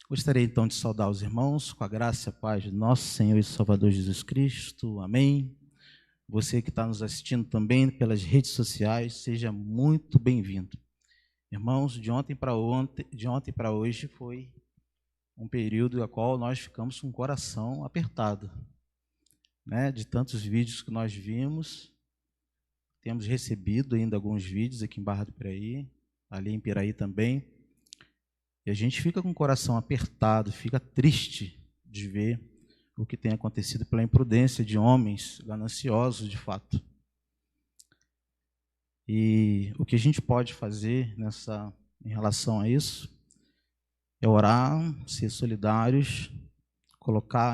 Gostaria então de saudar os irmãos com a graça e a paz de nosso Senhor e Salvador Jesus Cristo. Amém. Você que está nos assistindo também pelas redes sociais, seja muito bem-vindo. Irmãos, de ontem para hoje foi um período no qual nós ficamos com o coração apertado, né? De tantos vídeos que nós vimos, temos recebido ainda alguns vídeos aqui em Barra do Piraí, ali em Piraí também. E a gente fica com o coração apertado, fica triste de ver o que tem acontecido pela imprudência de homens gananciosos, de fato. E o que a gente pode fazer em relação a isso é orar, ser solidários,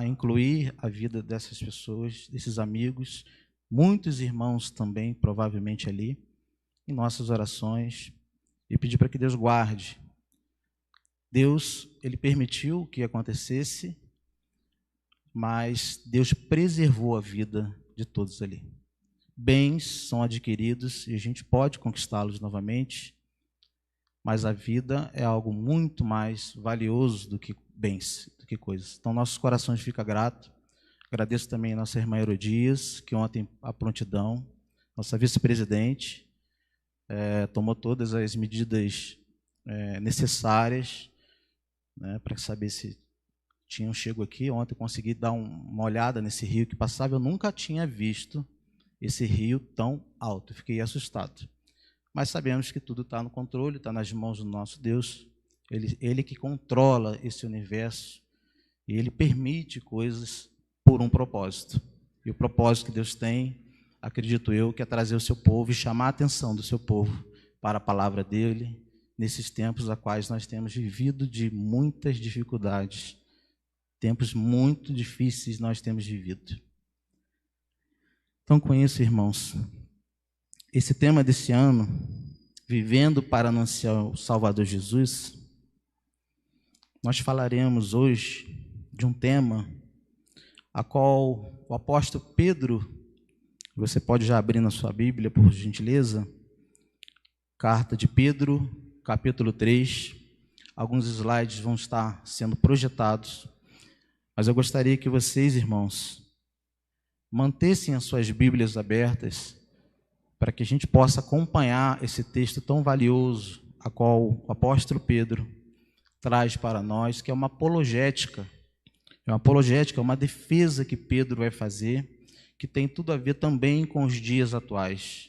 incluir a vida dessas pessoas, desses amigos, muitos irmãos também, provavelmente ali, em nossas orações, e pedir para que Deus guarde. Deus, ele permitiu que acontecesse, mas Deus preservou a vida de todos ali. Bens são adquiridos e a gente pode conquistá-los novamente, mas a vida é algo muito mais valioso do que bens, do que coisas. Então, nossos corações ficam gratos. Agradeço também a nossa irmã Herodias, que ontem, a prontidão, nossa vice-presidente, tomou todas as medidas necessárias, né, para saber se tinham chego aqui. Ontem eu consegui dar uma olhada nesse rio que passava. Eu nunca tinha visto esse rio tão alto. Fiquei assustado. Mas sabemos que tudo está no controle, está nas mãos do nosso Deus. Ele que controla esse universo e Ele permite coisas por um propósito. E o propósito que Deus tem, acredito eu, que é trazer o seu povo e chamar a atenção do seu povo para a palavra dEle, nesses tempos a quais nós temos vivido de muitas dificuldades. Tempos muito difíceis nós temos vivido. Então, com isso, irmãos, esse tema desse ano, vivendo para anunciar o Salvador Jesus, nós falaremos hoje de um tema a qual o apóstolo Pedro, você pode já abrir na sua Bíblia, por gentileza, carta de Pedro, capítulo 3, alguns slides vão estar sendo projetados, mas eu gostaria que vocês, irmãos, mantessem as suas Bíblias abertas para que a gente possa acompanhar esse texto tão valioso, a qual o apóstolo Pedro traz para nós, que é uma apologética. É uma defesa que Pedro vai fazer, que tem tudo a ver também com os dias atuais.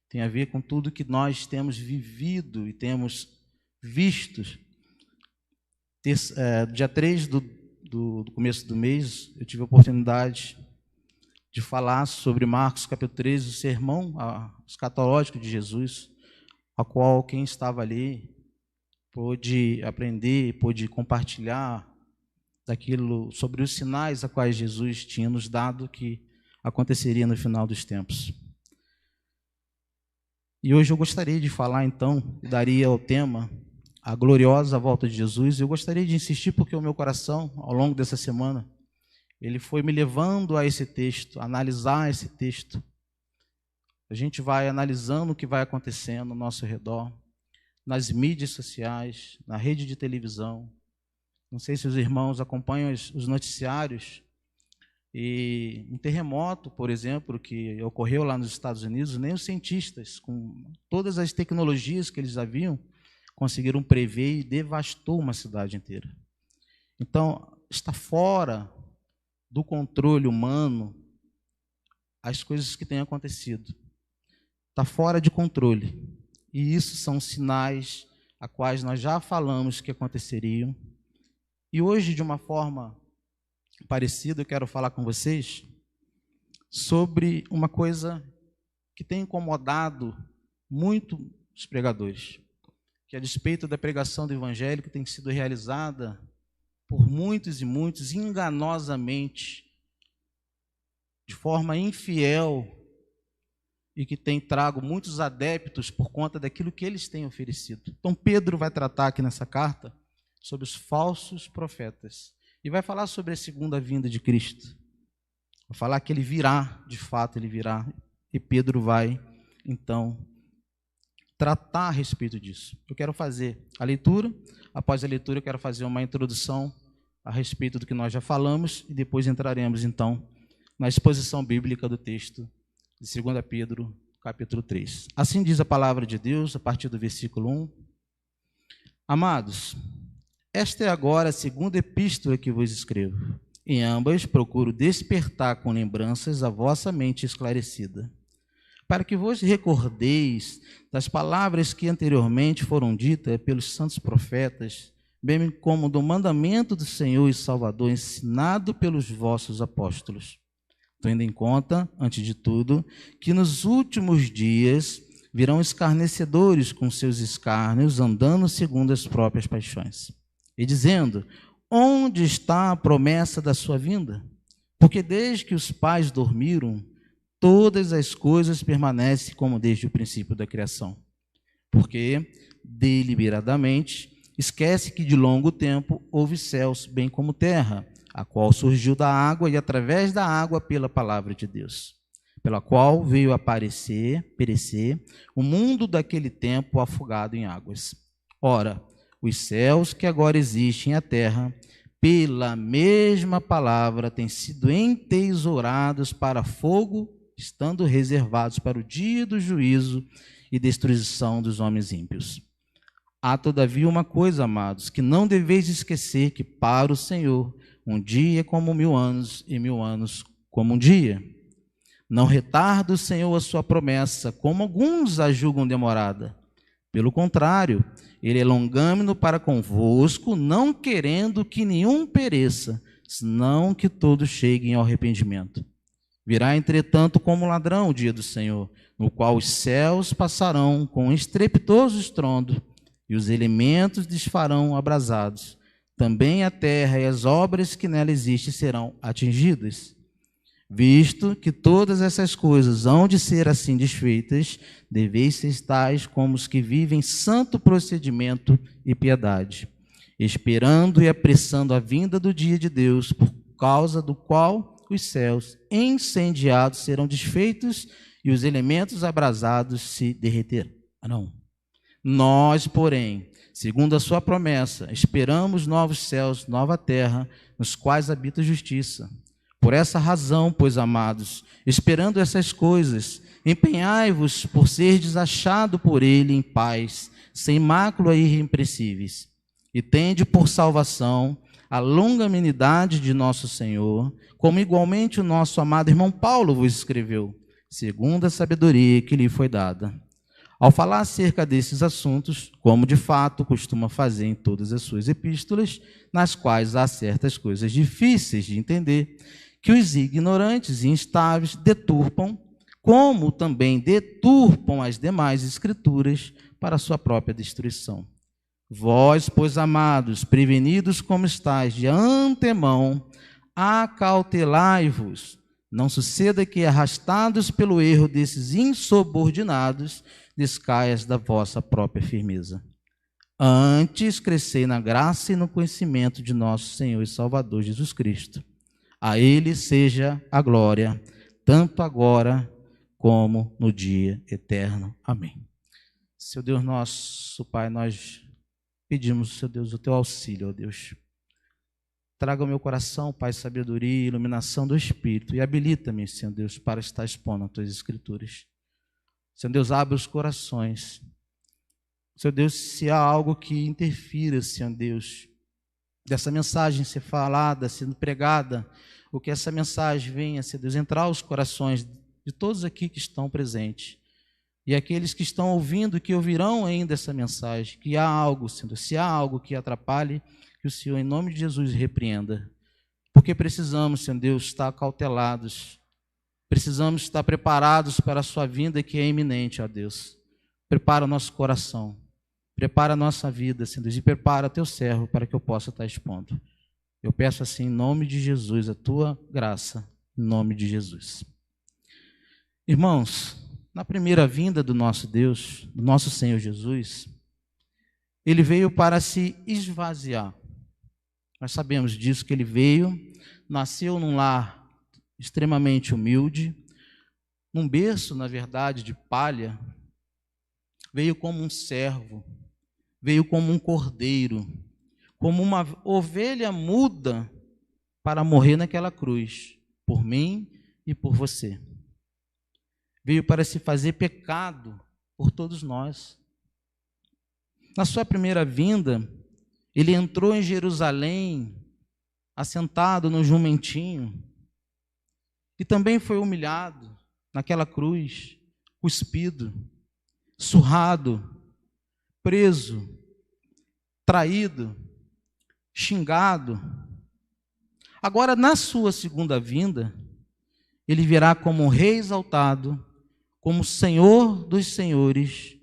Tem a ver com tudo que nós temos vivido e temos visto. Dia 3 do começo do mês, eu tive a oportunidade de falar sobre Marcos capítulo 13, o sermão escatológico de Jesus, a qual quem estava ali pôde aprender, pôde compartilhar daquilo, sobre os sinais a quais Jesus tinha nos dado que aconteceria no final dos tempos. E hoje eu gostaria de falar, então, daria ao tema a gloriosa volta de Jesus. Eu gostaria de insistir porque o meu coração, ao longo dessa semana, ele foi me levando a esse texto, a analisar esse texto. A gente vai analisando o que vai acontecendo ao nosso redor, nas mídias sociais, na rede de televisão. Não sei se os irmãos acompanham os noticiários. E um terremoto, por exemplo, que ocorreu lá nos Estados Unidos, nem os cientistas, com todas as tecnologias que eles haviam, conseguiram prever e devastou uma cidade inteira. Então, está fora do controle humano as coisas que têm acontecido. Está fora de controle. E isso são sinais a quais nós já falamos que aconteceriam. E hoje, de uma forma parecida, eu quero falar com vocês sobre uma coisa que tem incomodado muito os pregadores, que a despeito da pregação do evangelho que tem sido realizada por muitos e muitos enganosamente, de forma infiel, e que tem trago muitos adeptos por conta daquilo que eles têm oferecido. Então Pedro vai tratar aqui nessa carta sobre os falsos profetas. E vai falar sobre a segunda vinda de Cristo. Vai falar que ele virá, de fato ele virá. E Pedro vai, então, tratar a respeito disso. Eu quero fazer a leitura, após a leitura eu quero fazer uma introdução a respeito do que nós já falamos e depois entraremos então na exposição bíblica do texto de 2 Pedro, capítulo 3. Assim diz a palavra de Deus, a partir do versículo 1. Amados, esta é agora a segunda epístola que vos escrevo. Em ambas procuro despertar com lembranças a vossa mente esclarecida, para que vos recordeis das palavras que anteriormente foram ditas pelos santos profetas, bem como do mandamento do Senhor e Salvador ensinado pelos vossos apóstolos, tendo em conta, antes de tudo, que nos últimos dias virão escarnecedores com seus escárnios, andando segundo as próprias paixões, e dizendo: onde está a promessa da sua vinda? Porque desde que os pais dormiram, todas as coisas permanecem como desde o princípio da criação. Porque, deliberadamente, esquece que de longo tempo houve céus, bem como terra, a qual surgiu da água e através da água pela palavra de Deus, pela qual veio a perecer o mundo daquele tempo afogado em águas. Ora, os céus que agora existem e a terra, pela mesma palavra, têm sido entesourados para fogo, estando reservados para o dia do juízo e destruição dos homens ímpios. Há, todavia, uma coisa, amados, que não deveis esquecer, que para o Senhor um dia é como 1000 anos, e 1000 anos como um dia. Não retarda o Senhor a sua promessa, como alguns a julgam demorada. Pelo contrário, ele é longâmino para convosco, não querendo que nenhum pereça, senão que todos cheguem ao arrependimento. Virá, entretanto, como ladrão o dia do Senhor, no qual os céus passarão com estrepitoso estrondo, e os elementos desfarão abrasados. Também a terra e as obras que nela existem serão atingidas. Visto que todas essas coisas hão de ser assim desfeitas, deveis ser tais como os que vivem santo procedimento e piedade, esperando e apressando a vinda do dia de Deus, por causa do qual os céus incendiados serão desfeitos e os elementos abrasados se derreterão. Nós, porém, segundo a sua promessa, esperamos novos céus, nova terra, nos quais habita a justiça. Por essa razão, pois, amados, esperando essas coisas, empenhai-vos por serdes achado por ele em paz, sem mácula e irrepreensíveis, e tende por salvação a longanimidade de nosso Senhor, como igualmente o nosso amado irmão Paulo vos escreveu, segundo a sabedoria que lhe foi dada. Ao falar acerca desses assuntos, como de fato costuma fazer em todas as suas epístolas, nas quais há certas coisas difíceis de entender, que os ignorantes e instáveis deturpam, como também deturpam as demais escrituras para a sua própria destruição. Vós, pois, amados, prevenidos como estáis de antemão, acautelai-vos, não suceda que, arrastados pelo erro desses insubordinados, descaias da vossa própria firmeza. Antes, crescei na graça e no conhecimento de nosso Senhor e Salvador Jesus Cristo. A Ele seja a glória, tanto agora como no dia eterno. Amém. Seu Deus nosso, Pai, nós pedimos, Seu Deus, o Teu auxílio, ó Deus. Traga ao meu coração, Pai, sabedoria e iluminação do Espírito e habilita-me, Senhor Deus, para estar expondo as Tuas Escrituras. Senhor Deus, abre os corações. Senhor Deus, se há algo que interfira, Senhor Deus, dessa mensagem ser falada, sendo pregada, ou que essa mensagem venha, Senhor Deus, entrar aos corações de todos aqui que estão presentes, e aqueles que estão ouvindo, que ouvirão ainda essa mensagem, que há algo, Senhor Deus, se há algo que atrapalhe, que o Senhor, em nome de Jesus, repreenda. Porque precisamos, Senhor Deus, estar cautelados, precisamos estar preparados para a sua vinda que é iminente, ó Deus. Prepara o nosso coração, prepara a nossa vida, Senhor Deus, e prepara teu servo para que eu possa estar expondo. Eu peço assim, em nome de Jesus, a tua graça, em nome de Jesus. Irmãos, na primeira vinda do nosso Deus, do nosso Senhor Jesus, ele veio para se esvaziar. Nós sabemos disso, que ele veio, nasceu num lar extremamente humilde, num berço, na verdade, de palha, veio como um servo, veio como um cordeiro, como uma ovelha muda para morrer naquela cruz, por mim e por você. Veio para se fazer pecado por todos nós. Na sua primeira vinda, ele entrou em Jerusalém, assentado no jumentinho, e também foi humilhado naquela cruz, cuspido, surrado, preso, traído, xingado. Agora, na sua segunda vinda, ele virá como rei exaltado, como Senhor dos senhores,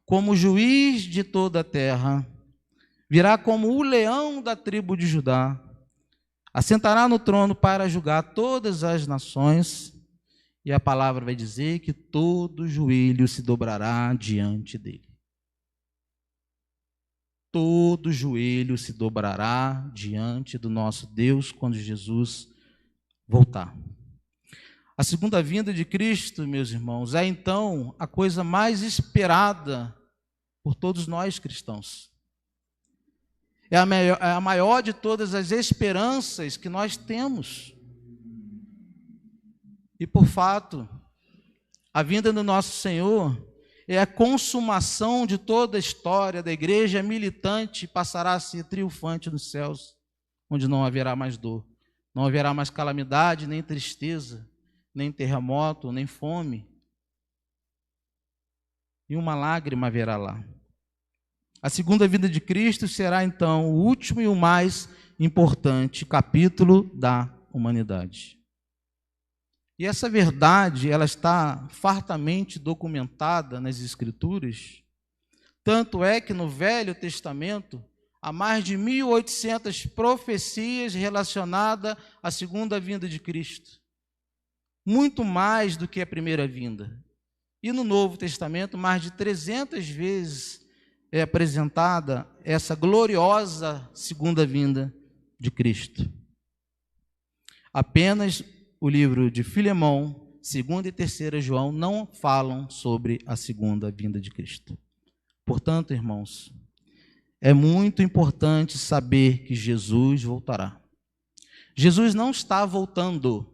como juiz de toda a terra, virá como o leão da tribo de Judá, assentará no trono para julgar todas as nações, e a palavra vai dizer que todo joelho se dobrará diante dele. Todo joelho se dobrará diante do nosso Deus quando Jesus voltar. A segunda vinda de Cristo, meus irmãos, é então a coisa mais esperada por todos nós cristãos. É a maior de todas as esperanças que nós temos. E por fato, a vinda do nosso Senhor é a consumação de toda a história da igreja militante, passará a ser triunfante nos céus, onde não haverá mais dor, não haverá mais calamidade, nem tristeza, nem terremoto, nem fome. E uma lágrima haverá lá. A segunda vinda de Cristo será então o último e o mais importante capítulo da humanidade. E essa verdade, ela está fartamente documentada nas Escrituras. Tanto é que no Velho Testamento há mais de 1.800 profecias relacionadas à segunda vinda de Cristo. Muito mais do que a primeira vinda. E no Novo Testamento, mais de 300 vezes é apresentada essa gloriosa segunda vinda de Cristo. Apenas o livro de Filemão, 2ª e 3ª João, não falam sobre a segunda vinda de Cristo. Portanto, irmãos, é muito importante saber que Jesus voltará. Jesus não está voltando.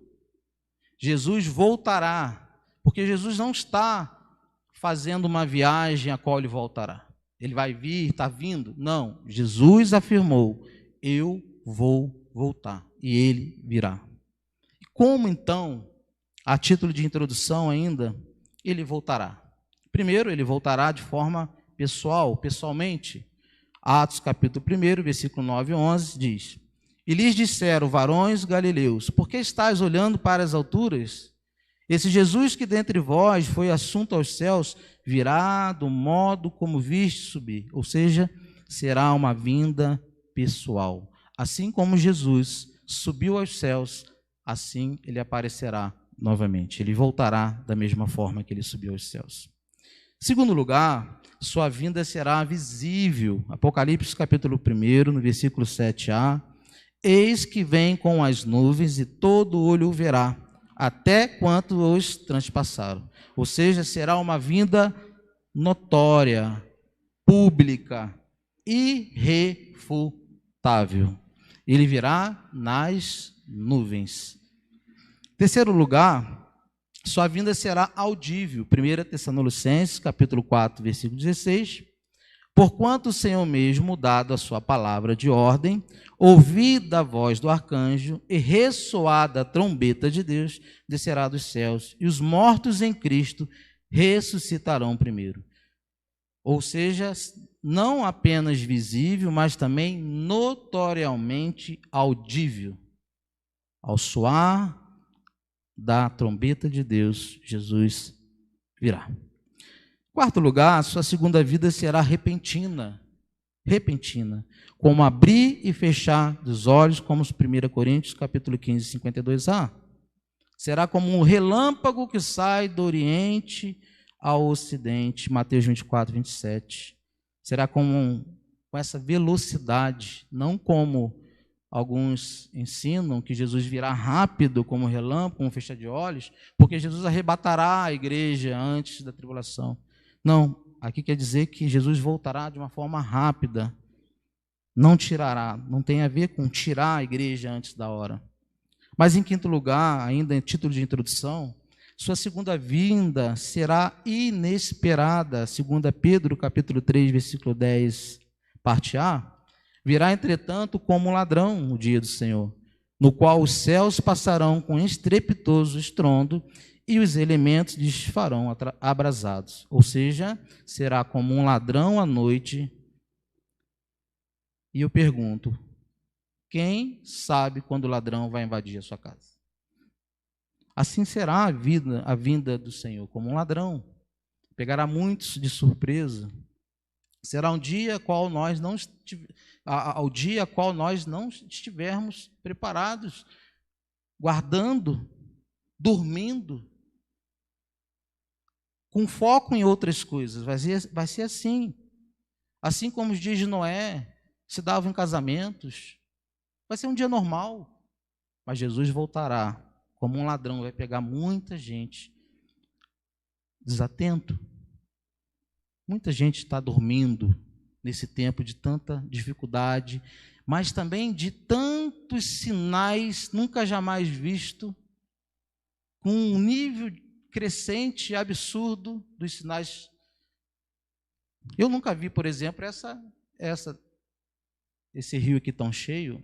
Jesus voltará, porque Jesus não está fazendo uma viagem a qual ele voltará. Ele vai vir, está vindo. Não, Jesus afirmou, eu vou voltar, e ele virá. Como então, a título de introdução ainda, ele voltará? Primeiro, ele voltará de forma pessoal, pessoalmente. Atos capítulo 1, versículo 9 e 11 diz: E lhes disseram, varões galileus, por que estáis olhando para as alturas? Esse Jesus que dentre vós foi assunto aos céus, virá do modo como viste subir, ou seja, será uma vinda pessoal. Assim como Jesus subiu aos céus, assim ele aparecerá novamente. Ele voltará da mesma forma que ele subiu aos céus. Segundo lugar, sua vinda será visível. Apocalipse capítulo 1, no versículo 7a. Eis que vem com as nuvens e todo olho o verá, até quanto os transpassaram. Ou seja, será uma vinda notória, pública, irrefutável. Ele virá nas nuvens. Terceiro lugar, sua vinda será audível. 1 Tessalonicenses, capítulo 4, versículo 16. Porquanto o Senhor mesmo, dado a sua palavra de ordem, ouvida a voz do arcanjo e ressoada a trombeta de Deus, descerá dos céus, e os mortos em Cristo ressuscitarão primeiro. Ou seja, não apenas visível, mas também notoriamente audível. Ao soar da trombeta de Deus, Jesus virá. Quarto lugar, sua segunda vida será repentina, como abrir e fechar dos olhos, como 1 Coríntios, capítulo 15, 52a. Será como um relâmpago que sai do oriente ao ocidente, Mateus 24, 27. Será com essa velocidade, não como alguns ensinam que Jesus virá rápido como relâmpago, como fechar de olhos, porque Jesus arrebatará a igreja antes da tribulação. Não, aqui quer dizer que Jesus voltará de uma forma rápida, não tirará, não tem a ver com tirar a igreja antes da hora. Mas em quinto lugar, ainda em título de introdução, sua segunda vinda será inesperada. 2 Pedro, capítulo 3, versículo 10, parte A. Virá, entretanto, como um ladrão o dia do Senhor, no qual os céus passarão com estrepitoso estrondo e os elementos lhes farão abrasados. Ou seja, será como um ladrão à noite. E eu pergunto, quem sabe quando o ladrão vai invadir a sua casa? Assim será a vinda do Senhor, como um ladrão. Pegará muitos de surpresa. Será um dia ao dia qual nós não estivermos preparados, guardando, dormindo, com foco em outras coisas. Vai ser assim. Assim como os dias de Noé se davam em casamentos. Vai ser um dia normal. Mas Jesus voltará como um ladrão, vai pegar muita gente desatento. Muita gente está dormindo nesse tempo de tanta dificuldade, mas também de tantos sinais nunca jamais visto, com um nível crescente e absurdo dos sinais. Eu nunca vi, por exemplo, esse rio aqui tão cheio.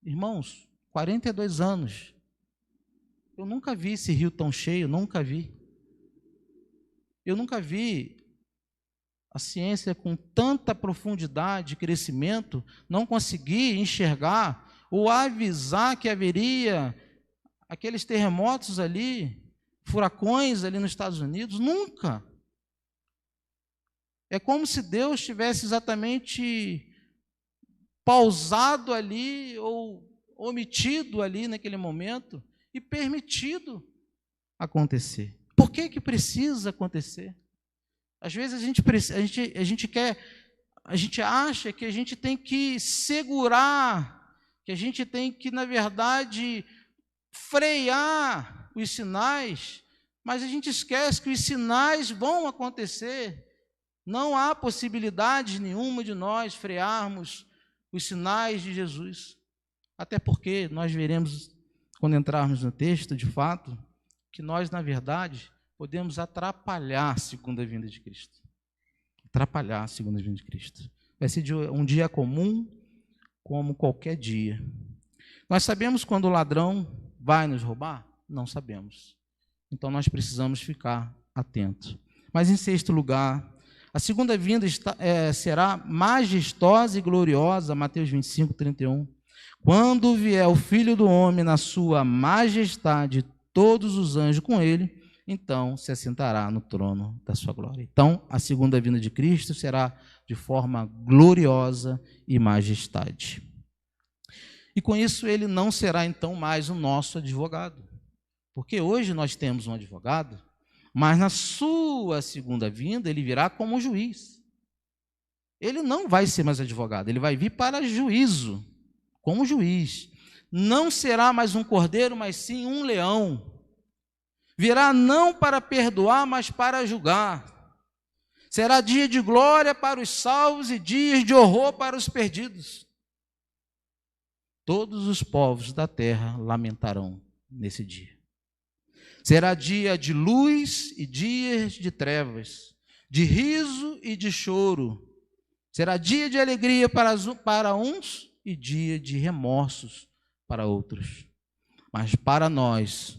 Irmãos, 42 anos. Eu nunca vi esse rio tão cheio, nunca vi. Eu nunca vi a ciência com tanta profundidade e crescimento, não consegui enxergar ou avisar que haveria aqueles terremotos ali, furacões ali nos Estados Unidos, nunca. É como se Deus tivesse exatamente pausado ali ou omitido ali naquele momento e permitido acontecer. Por que que precisa acontecer? Às vezes a gente acha que a gente tem que segurar, que a gente tem que, na verdade, frear os sinais, mas a gente esquece que os sinais vão acontecer. Não há possibilidade nenhuma de nós frearmos os sinais de Jesus. Até porque nós veremos, quando entrarmos no texto, de fato, que nós, na verdade, podemos atrapalhar a segunda vinda de Cristo. Atrapalhar a segunda vinda de Cristo. Vai ser um dia comum, como qualquer dia. Nós sabemos quando o ladrão vai nos roubar? Não sabemos. Então nós precisamos ficar atentos. Mas em sexto lugar, a segunda vinda será majestosa e gloriosa, Mateus 25, 31. Quando vier o Filho do Homem na sua majestade, todos os anjos com ele, então se assentará no trono da sua glória. Então, a segunda vinda de Cristo será de forma gloriosa e majestade. E com isso ele não será então mais o nosso advogado. Porque hoje nós temos um advogado, mas na sua segunda vinda ele virá como juiz. Ele não vai ser mais advogado, ele vai vir para juízo, como juiz. Não será mais um cordeiro, mas sim um leão. Virá não para perdoar, mas para julgar. Será dia de glória para os salvos e dias de horror para os perdidos. Todos os povos da terra lamentarão nesse dia. Será dia de luz e dias de trevas, de riso e de choro. Será dia de alegria para uns e dia de remorsos para outros. Mas para nós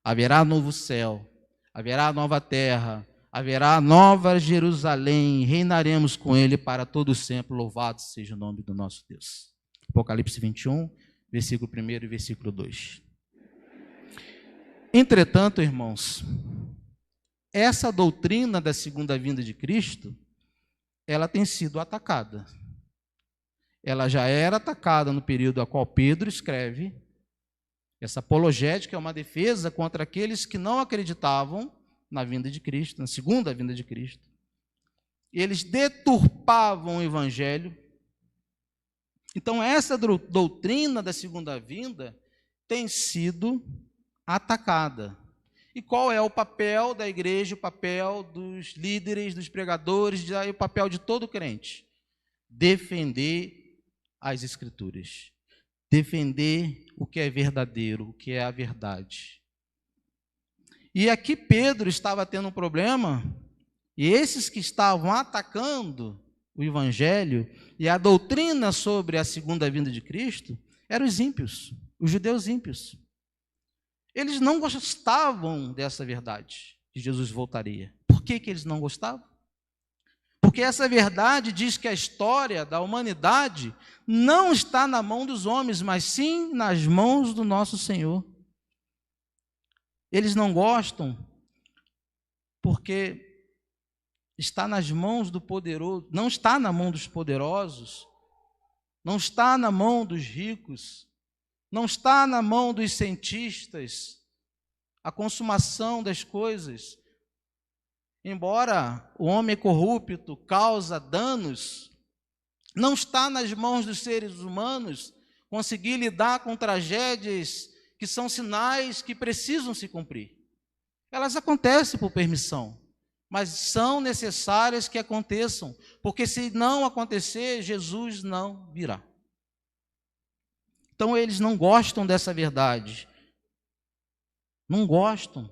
haverá novo céu, haverá nova terra, haverá nova Jerusalém, reinaremos com ele para todo sempre, louvado seja o nome do nosso Deus. Apocalipse 21, versículo 1 e versículo 2. Entretanto, irmãos, essa doutrina da segunda vinda de Cristo, ela tem sido atacada. Ela já era atacada no período a qual Pedro escreve. Essa apologética é uma defesa contra aqueles que não acreditavam na vinda de Cristo, na segunda vinda de Cristo. Eles deturpavam o evangelho. Então, essa doutrina da segunda vinda tem sido atacada. E qual é o papel da igreja, o papel dos líderes, dos pregadores, o papel de todo crente? Defender as Escrituras. Defender o que é verdadeiro, o que é a verdade. E aqui Pedro estava tendo um problema, e esses que estavam atacando o Evangelho e a doutrina sobre a segunda vinda de Cristo eram os ímpios, os judeus ímpios. Eles não gostavam dessa verdade, que Jesus voltaria. Por que eles não gostavam? Porque essa verdade diz que a história da humanidade não está na mão dos homens, mas sim nas mãos do nosso Senhor. Eles não gostam porque está nas mãos do poderoso, não está na mão dos poderosos, não está na mão dos ricos, não está na mão dos cientistas, a consumação das coisas. Embora o homem corrupto causa danos, não está nas mãos dos seres humanos conseguir lidar com tragédias que são sinais que precisam se cumprir. Elas acontecem por permissão, mas são necessárias que aconteçam, porque se não acontecer, Jesus não virá. Então eles não gostam dessa verdade. Não gostam.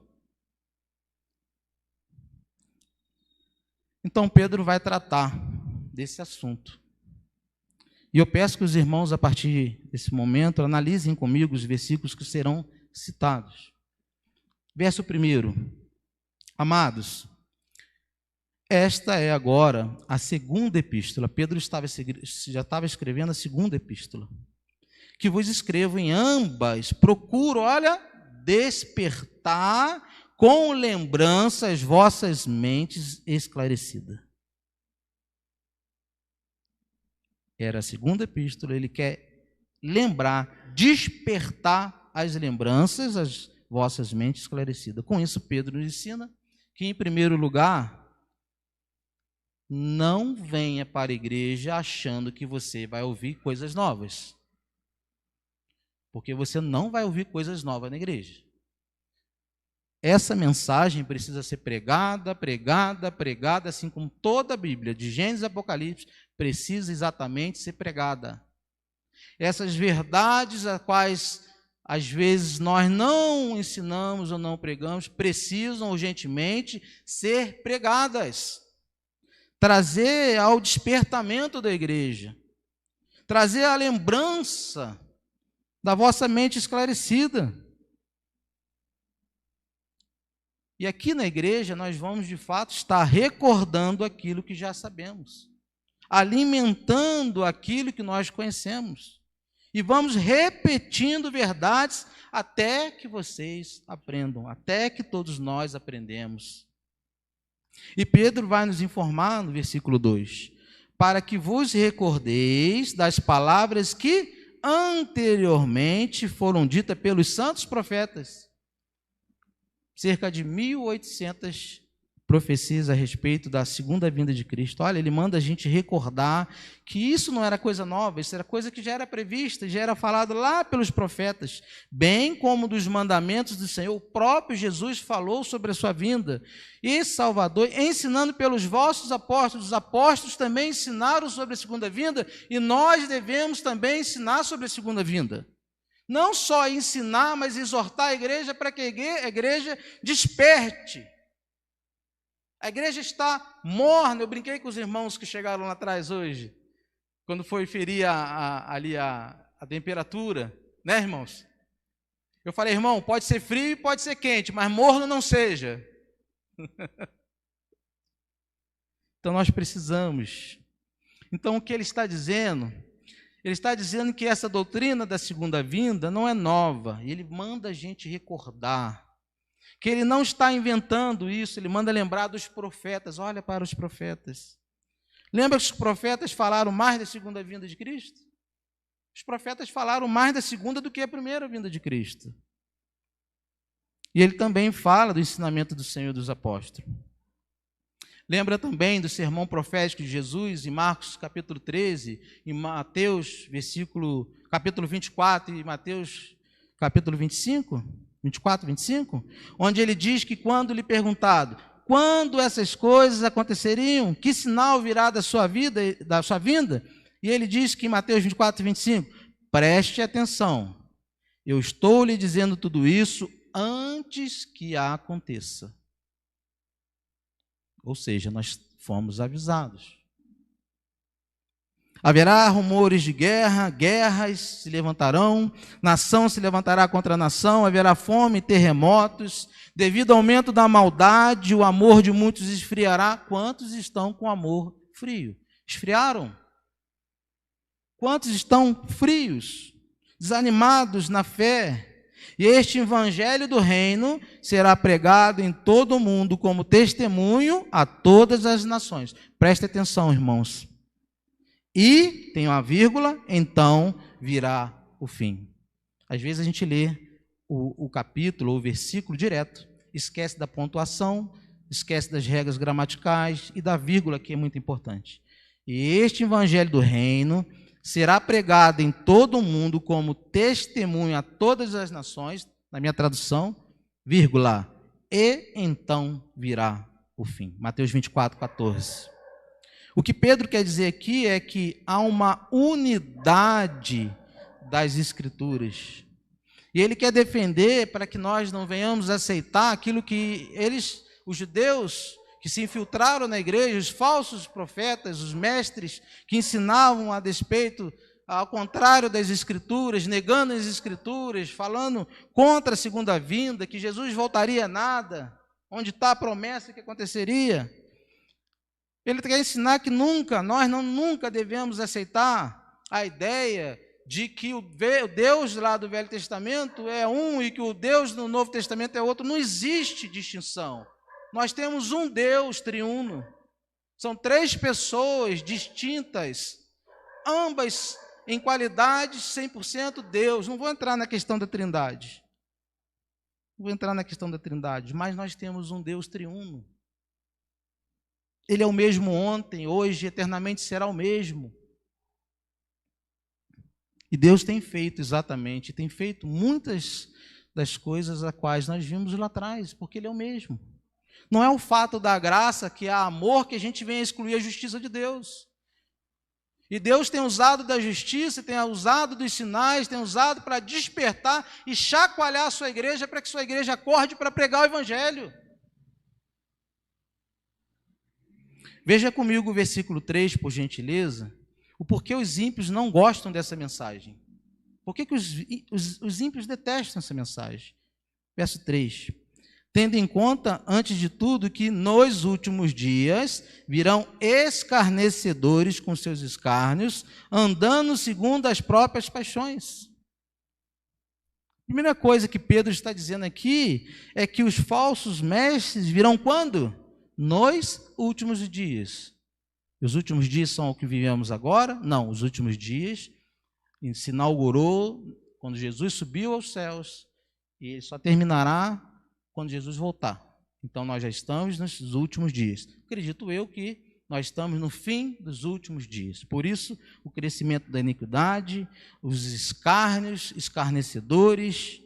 Então Pedro vai tratar desse assunto. E eu peço que os irmãos, a partir desse momento, analisem comigo os versículos que serão citados. Verso 1. Amados, esta é agora a segunda epístola. Pedro já estava escrevendo a segunda epístola. Que vos escrevo em ambas, procuro, despertar com lembrança as vossas mentes esclarecidas. Era a segunda epístola, ele quer lembrar, despertar as lembranças, as vossas mentes esclarecidas. Com isso, Pedro nos ensina que, em primeiro lugar, não venha para a igreja achando que você vai ouvir coisas novas. Porque você não vai ouvir coisas novas na igreja. Essa mensagem precisa ser pregada, assim como toda a Bíblia, de Gênesis a Apocalipse, precisa exatamente ser pregada. Essas verdades, as quais às vezes nós não ensinamos ou não pregamos, precisam urgentemente ser pregadas. Trazer ao despertamento da igreja, trazer a lembrança da vossa mente esclarecida. E aqui na igreja nós vamos de fato estar recordando aquilo que já sabemos, alimentando aquilo que nós conhecemos, e vamos repetindo verdades até que vocês aprendam, até que todos nós aprendemos. E Pedro vai nos informar no versículo 2, para que vos recordeis das palavras que anteriormente foram ditas pelos santos profetas. Cerca de 1.800 profecias a respeito da segunda vinda de Cristo. Olha, ele manda a gente recordar que isso não era coisa nova, isso era coisa que já era prevista, já era falado lá pelos profetas, bem como dos mandamentos do Senhor. O próprio Jesus falou sobre a sua vinda e Salvador, ensinando pelos vossos apóstolos. Os apóstolos também ensinaram sobre a segunda vinda, e nós devemos também ensinar sobre a segunda vinda. Não só ensinar, mas exortar a igreja para que a igreja desperte. A igreja está morna. Eu brinquei com os irmãos que chegaram lá atrás hoje, quando foi ferir ali a temperatura, né, irmãos? Eu falei, irmão, pode ser frio e pode ser quente, mas morno não seja. Então nós precisamos. Então o que ele está dizendo? Ele está dizendo que essa doutrina da segunda vinda não é nova. Ele manda a gente recordar que ele não está inventando isso. Ele manda lembrar dos profetas. Olha para os profetas. Lembra que os profetas falaram mais da segunda vinda de Cristo? Os profetas falaram mais da segunda do que a primeira vinda de Cristo. E ele também fala do ensinamento do Senhor dos apóstolos. Lembra também do sermão profético de Jesus em Marcos capítulo 13, em Mateus capítulo 24 e Mateus capítulo 25? 24, 25, onde ele diz que quando lhe perguntado, quando essas coisas aconteceriam, que sinal virá da sua vinda? E ele diz que em Mateus 24, 25, preste atenção, eu estou lhe dizendo tudo isso antes que aconteça. Ou seja, nós fomos avisados. Haverá rumores de guerra, guerras se levantarão, nação se levantará contra nação, haverá fome, terremotos, devido ao aumento da maldade, o amor de muitos esfriará. Quantos estão com amor frio? Esfriaram? Quantos estão frios, desanimados na fé? E este evangelho do reino será pregado em todo o mundo como testemunho a todas as nações. Preste atenção, irmãos. E, tem uma vírgula, então virá o fim. Às vezes a gente lê o capítulo ou o versículo direto, esquece da pontuação, esquece das regras gramaticais e da vírgula, que é muito importante. E este evangelho do reino será pregado em todo o mundo como testemunho a todas as nações, na minha tradução, vírgula, e então virá o fim. Mateus 24, 14. O que Pedro quer dizer aqui é que há uma unidade das Escrituras. E ele quer defender para que nós não venhamos aceitar aquilo que os judeus que se infiltraram na igreja, os falsos profetas, os mestres que ensinavam a despeito, ao contrário das Escrituras, negando as Escrituras, falando contra a segunda vinda, que Jesus voltaria a nada, onde está a promessa que aconteceria. Ele quer ensinar que nós nunca devemos aceitar a ideia de que o Deus lá do Velho Testamento é um e que o Deus do Novo Testamento é outro. Não existe distinção. Nós temos um Deus triuno. São 3 pessoas distintas, ambas em qualidade 100% Deus. Não vou entrar na questão da Trindade. Mas nós temos um Deus triuno. Ele é o mesmo ontem, hoje, eternamente será o mesmo. E Deus tem feito muitas das coisas a quais nós vimos lá atrás, porque Ele é o mesmo. Não é o fato da graça, que há amor, que a gente venha excluir a justiça de Deus. E Deus tem usado da justiça, tem usado dos sinais, tem usado para despertar e chacoalhar a sua igreja, para que sua igreja acorde para pregar o Evangelho. Veja comigo o versículo 3, por gentileza, o porquê os ímpios não gostam dessa mensagem. Por que os ímpios detestam essa mensagem? Verso 3. Tendo em conta, antes de tudo, que nos últimos dias virão escarnecedores com seus escárnios, andando segundo as próprias paixões. A primeira coisa que Pedro está dizendo aqui é que os falsos mestres virão quando? Nos últimos dias. Os últimos dias são o que vivemos agora? Não, os últimos dias se inaugurou quando Jesus subiu aos céus e ele só terminará quando Jesus voltar. Então nós já estamos nos últimos dias. Acredito eu que nós estamos no fim dos últimos dias. Por isso, o crescimento da iniquidade, os escárnios, escarnecedores.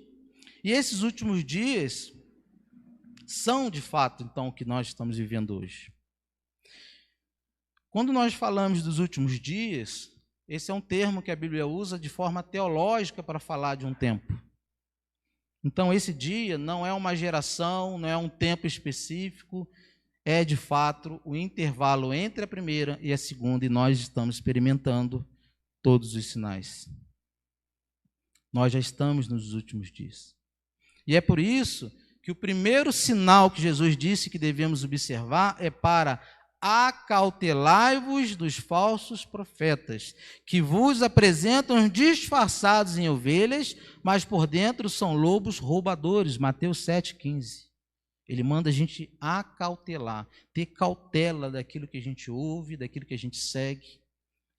E esses últimos dias são, de fato, então, o que nós estamos vivendo hoje. Quando nós falamos dos últimos dias, esse é um termo que a Bíblia usa de forma teológica para falar de um tempo. Então, esse dia não é uma geração, não é um tempo específico, é, de fato, o intervalo entre a primeira e a segunda, e nós estamos experimentando todos os sinais. Nós já estamos nos últimos dias. E é por isso que o primeiro sinal que Jesus disse que devemos observar é para acautelai-vos dos falsos profetas, que vos apresentam disfarçados em ovelhas, mas por dentro são lobos roubadores. Mateus 7,15. Ele manda a gente acautelar, ter cautela daquilo que a gente ouve, daquilo que a gente segue.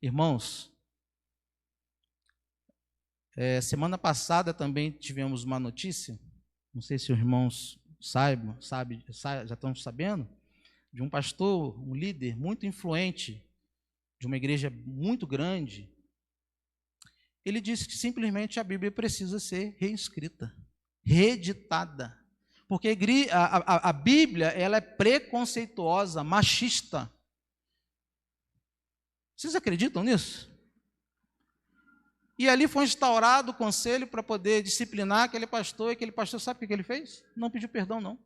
Irmãos, semana passada também tivemos uma notícia, não sei se os irmãos já estão sabendo, de um pastor, um líder muito influente, de uma igreja muito grande. Ele disse que simplesmente a Bíblia precisa ser reescrita. reeditada. Porque a Bíblia, ela é preconceituosa, machista. Vocês acreditam nisso? E ali foi instaurado o conselho para poder disciplinar aquele pastor, e aquele pastor, sabe o que ele fez? Não pediu perdão, não.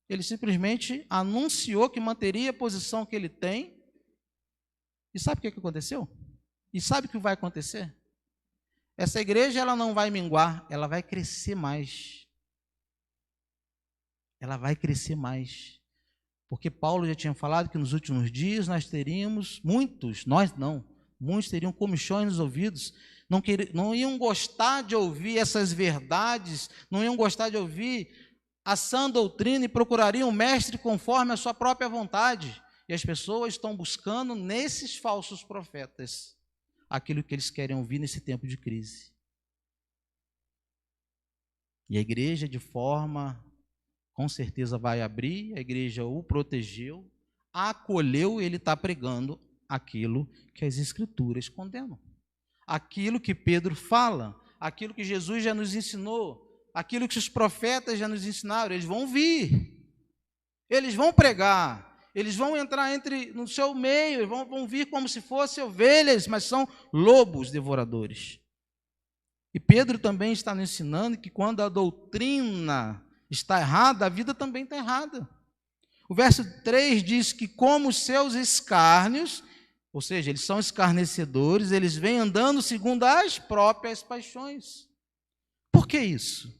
Ele simplesmente anunciou que manteria a posição que ele tem. E sabe o que aconteceu? E sabe o que vai acontecer? Essa igreja, ela não vai minguar, ela vai crescer mais. Ela vai crescer mais. Porque Paulo já tinha falado que nos últimos dias nós teríamos, muitos teriam comichões nos ouvidos, não iam gostar de ouvir essas verdades, não iam gostar de ouvir a sã doutrina e procurariam o mestre conforme a sua própria vontade. E as pessoas estão buscando nesses falsos profetas aquilo que eles querem ouvir nesse tempo de crise. E a igreja, de forma, com certeza vai abrir, a igreja o protegeu, acolheu, e ele está pregando aquilo que as Escrituras condenam. Aquilo que Pedro fala, aquilo que Jesus já nos ensinou, aquilo que os profetas já nos ensinaram. Eles vão vir, eles vão pregar, eles vão entrar no seu meio, eles vão vir como se fossem ovelhas, mas são lobos devoradores. E Pedro também está nos ensinando que quando a doutrina está errada, a vida também está errada. O verso 3 diz que como os seus escárnios, ou seja, eles são escarnecedores, eles vêm andando segundo as próprias paixões. Por que isso?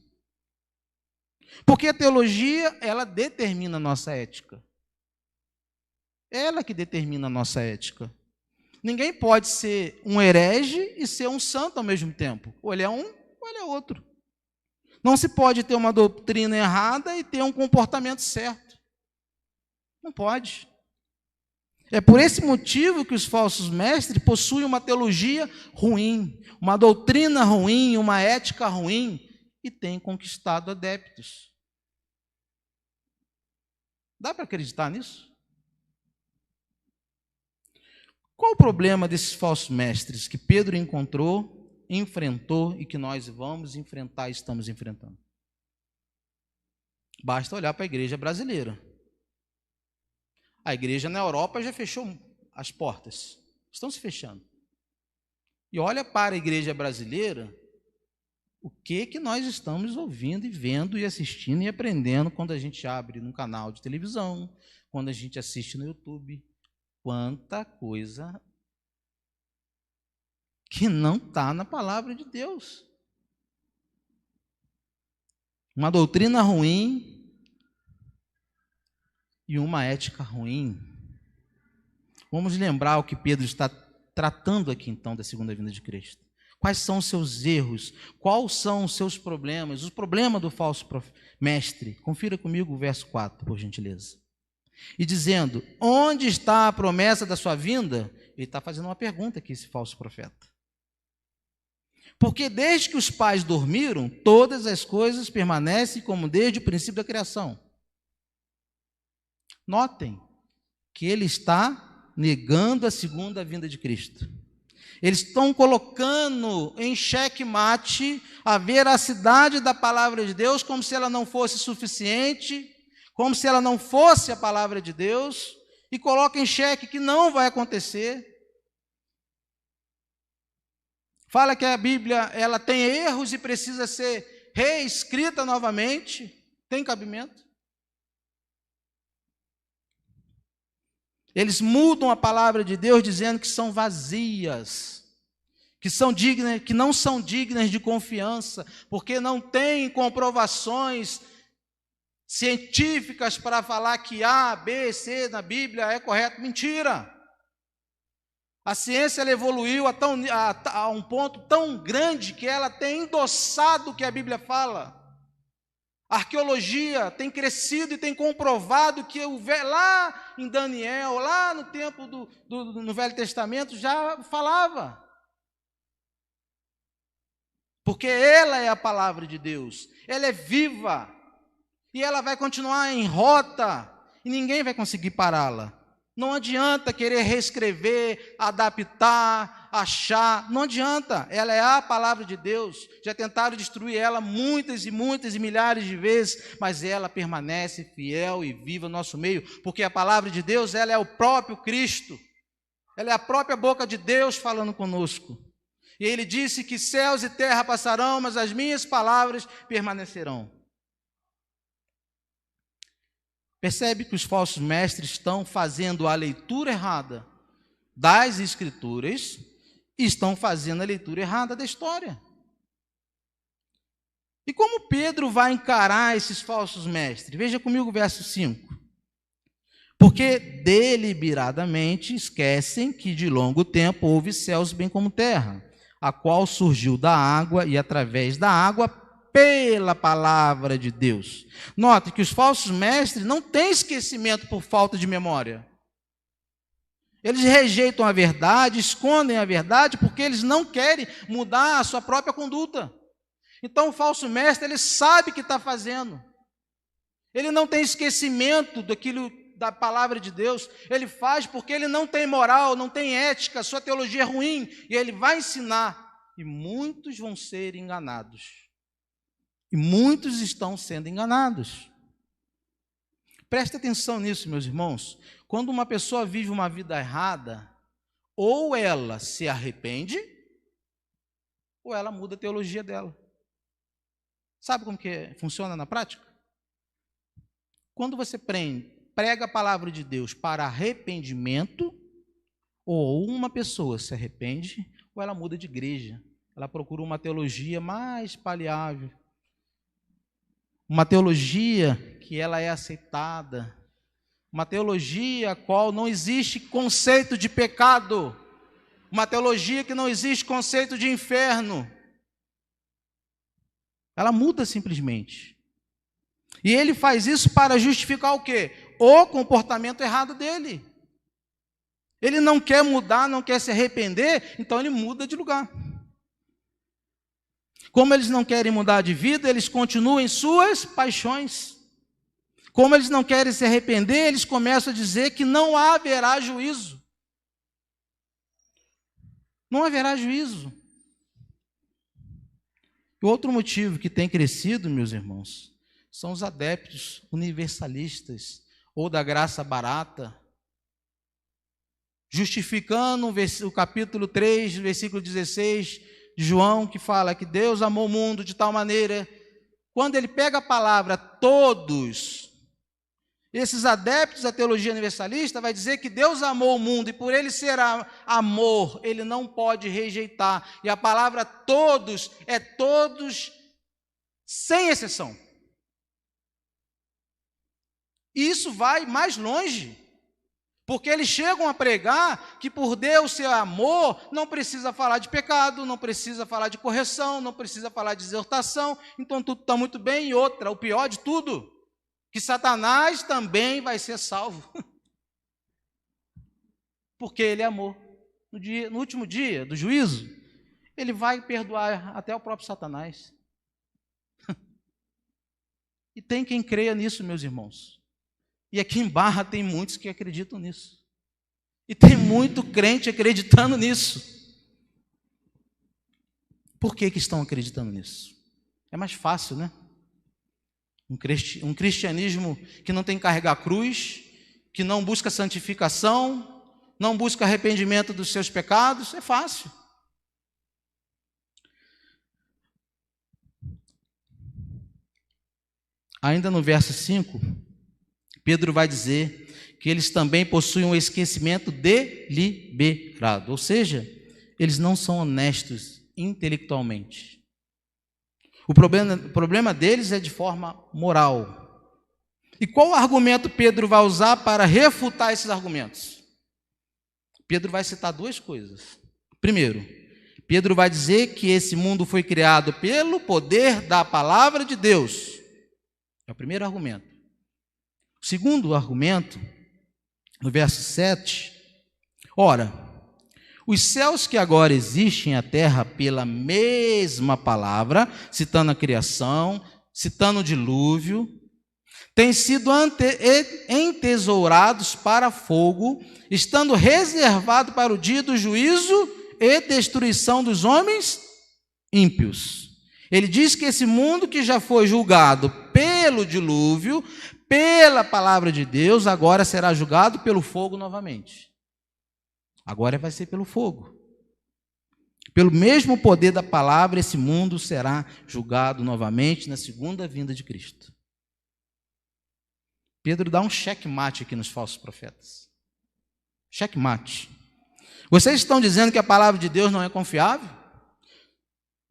Porque a teologia, ela determina a nossa ética. Ela que determina a nossa ética. Ninguém pode ser um herege e ser um santo ao mesmo tempo. Ou ele é um, ou ele é outro. Não se pode ter uma doutrina errada e ter um comportamento certo. Não pode. É por esse motivo que os falsos mestres possuem uma teologia ruim, uma doutrina ruim, uma ética ruim, e têm conquistado adeptos. Dá para acreditar nisso? Qual o problema desses falsos mestres que Pedro encontrou, enfrentou e que nós vamos enfrentar e estamos enfrentando? Basta olhar para a igreja brasileira. A igreja na Europa já fechou as portas, estão se fechando. E olha para a igreja brasileira, o que nós estamos ouvindo e vendo e assistindo e aprendendo quando a gente abre num canal de televisão, quando a gente assiste no YouTube. Quanta coisa que não está na palavra de Deus. Uma doutrina ruim e uma ética ruim. Vamos lembrar o que Pedro está tratando aqui então da segunda vinda de Cristo. Quais são os seus erros? Quais são os seus problemas? O problema do falso mestre. Confira comigo o verso 4, por gentileza. E dizendo, onde está a promessa da sua vinda? Ele está fazendo uma pergunta aqui, esse falso profeta. Porque desde que os pais dormiram, todas as coisas permanecem como desde o princípio da criação. Notem que ele está negando a segunda vinda de Cristo. Eles estão colocando em xeque-mate a veracidade da palavra de Deus, como se ela não fosse suficiente, como se ela não fosse a palavra de Deus, e coloca em xeque que não vai acontecer. Fala que a Bíblia ela tem erros e precisa ser reescrita novamente. Tem cabimento? Eles mudam a palavra de Deus dizendo que são vazias, que não são dignas de confiança, porque não têm comprovações científicas para falar que A, B, C na Bíblia é correto. Mentira! A ciência ela evoluiu a um ponto tão grande que ela tem endossado o que a Bíblia fala. A arqueologia tem crescido e tem comprovado que lá em Daniel, lá no tempo no Velho Testamento, já falava. Porque ela é a palavra de Deus, ela é viva, e ela vai continuar em rota, e ninguém vai conseguir pará-la. Não adianta querer reescrever, adaptar, achar, não adianta. Ela é a palavra de Deus. Já tentaram destruir ela muitas e muitas e milhares de vezes, mas ela permanece fiel e viva no nosso meio, porque a palavra de Deus, ela é o próprio Cristo. Ela é a própria boca de Deus falando conosco. E ele disse que céus e terra passarão, mas as minhas palavras permanecerão. Percebe que os falsos mestres estão fazendo a leitura errada das Escrituras e estão fazendo a leitura errada da história. E como Pedro vai encarar esses falsos mestres? Veja comigo o verso 5. Porque deliberadamente esquecem que de longo tempo houve céus bem como terra, a qual surgiu da água e através da água pela palavra de Deus. Note que os falsos mestres não têm esquecimento por falta de memória. Eles rejeitam a verdade, escondem a verdade, porque eles não querem mudar a sua própria conduta. Então o falso mestre, ele sabe o que está fazendo. Ele não tem esquecimento daquilo, da palavra de Deus. Ele faz porque ele não tem moral, não tem ética, sua teologia é ruim, e ele vai ensinar. E muitos vão ser enganados. E muitos estão sendo enganados. Preste atenção nisso, meus irmãos. Quando uma pessoa vive uma vida errada, ou ela se arrepende, ou ela muda a teologia dela. Sabe como que funciona na prática? Quando você prega a palavra de Deus para arrependimento, ou uma pessoa se arrepende, ou ela muda de igreja. Ela procura uma teologia mais paliável. Uma teologia que ela é aceitada, uma teologia a qual não existe conceito de pecado, uma teologia que não existe conceito de inferno. Ela muda simplesmente. E ele faz isso para justificar o quê? O comportamento errado dele. Ele não quer mudar, não quer se arrepender, então ele muda de lugar. Como eles não querem mudar de vida, eles continuam em suas paixões. Como eles não querem se arrepender, eles começam a dizer que não haverá juízo. Não haverá juízo. E outro motivo que tem crescido, meus irmãos, são os adeptos universalistas ou da graça barata, justificando o capítulo 3, versículo 16, de João, que fala que Deus amou o mundo de tal maneira. Quando ele pega a palavra todos, esses adeptos da teologia universalista vai dizer que Deus amou o mundo e por ele ser amor, ele não pode rejeitar. E a palavra todos é todos sem exceção. E isso vai mais longe. Porque eles chegam a pregar que por Deus ser amor, não precisa falar de pecado, não precisa falar de correção, não precisa falar de exortação, então tudo está muito bem. E outra, o pior de tudo, que Satanás também vai ser salvo. Porque ele é amor. No último dia do juízo, ele vai perdoar até o próprio Satanás. E tem quem creia nisso, meus irmãos. E aqui em Barra tem muitos que acreditam nisso. E tem muito crente acreditando nisso. Por que estão acreditando nisso? É mais fácil, né? Um cristianismo que não tem que carregar cruz, que não busca santificação, não busca arrependimento dos seus pecados, é fácil. Ainda no verso 5, Pedro vai dizer que eles também possuem um esquecimento deliberado, ou seja, eles não são honestos intelectualmente. O problema deles é de forma moral. E qual argumento Pedro vai usar para refutar esses argumentos? Pedro vai citar duas coisas. Primeiro, Pedro vai dizer que esse mundo foi criado pelo poder da palavra de Deus. É o primeiro argumento. O segundo argumento, no verso 7, ora, os céus que agora existem, a terra, pela mesma palavra, citando a criação, citando o dilúvio, têm sido entesourados para fogo, estando reservados para o dia do juízo e destruição dos homens ímpios. Ele diz que esse mundo que já foi julgado pelo dilúvio, pela palavra de Deus, agora será julgado pelo fogo novamente. Agora vai ser pelo fogo. Pelo mesmo poder da palavra, esse mundo será julgado novamente na segunda vinda de Cristo. Pedro dá um checkmate aqui nos falsos profetas. Checkmate. Vocês estão dizendo que a palavra de Deus não é confiável?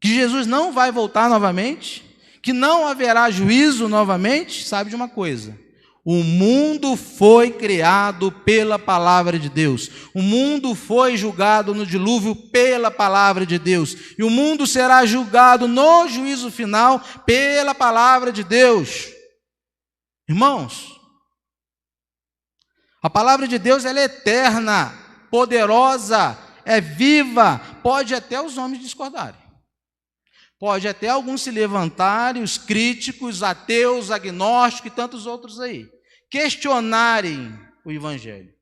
Que Jesus não vai voltar novamente? Que não haverá juízo novamente? Sabe de uma coisa? O mundo foi criado pela palavra de Deus. O mundo foi julgado no dilúvio pela palavra de Deus. E o mundo será julgado no juízo final pela palavra de Deus. Irmãos, a palavra de Deus ela é eterna, poderosa, é viva. Pode até os homens discordarem. Pode até alguns se levantarem, os críticos, ateus, agnósticos e tantos outros aí, questionarem o Evangelho.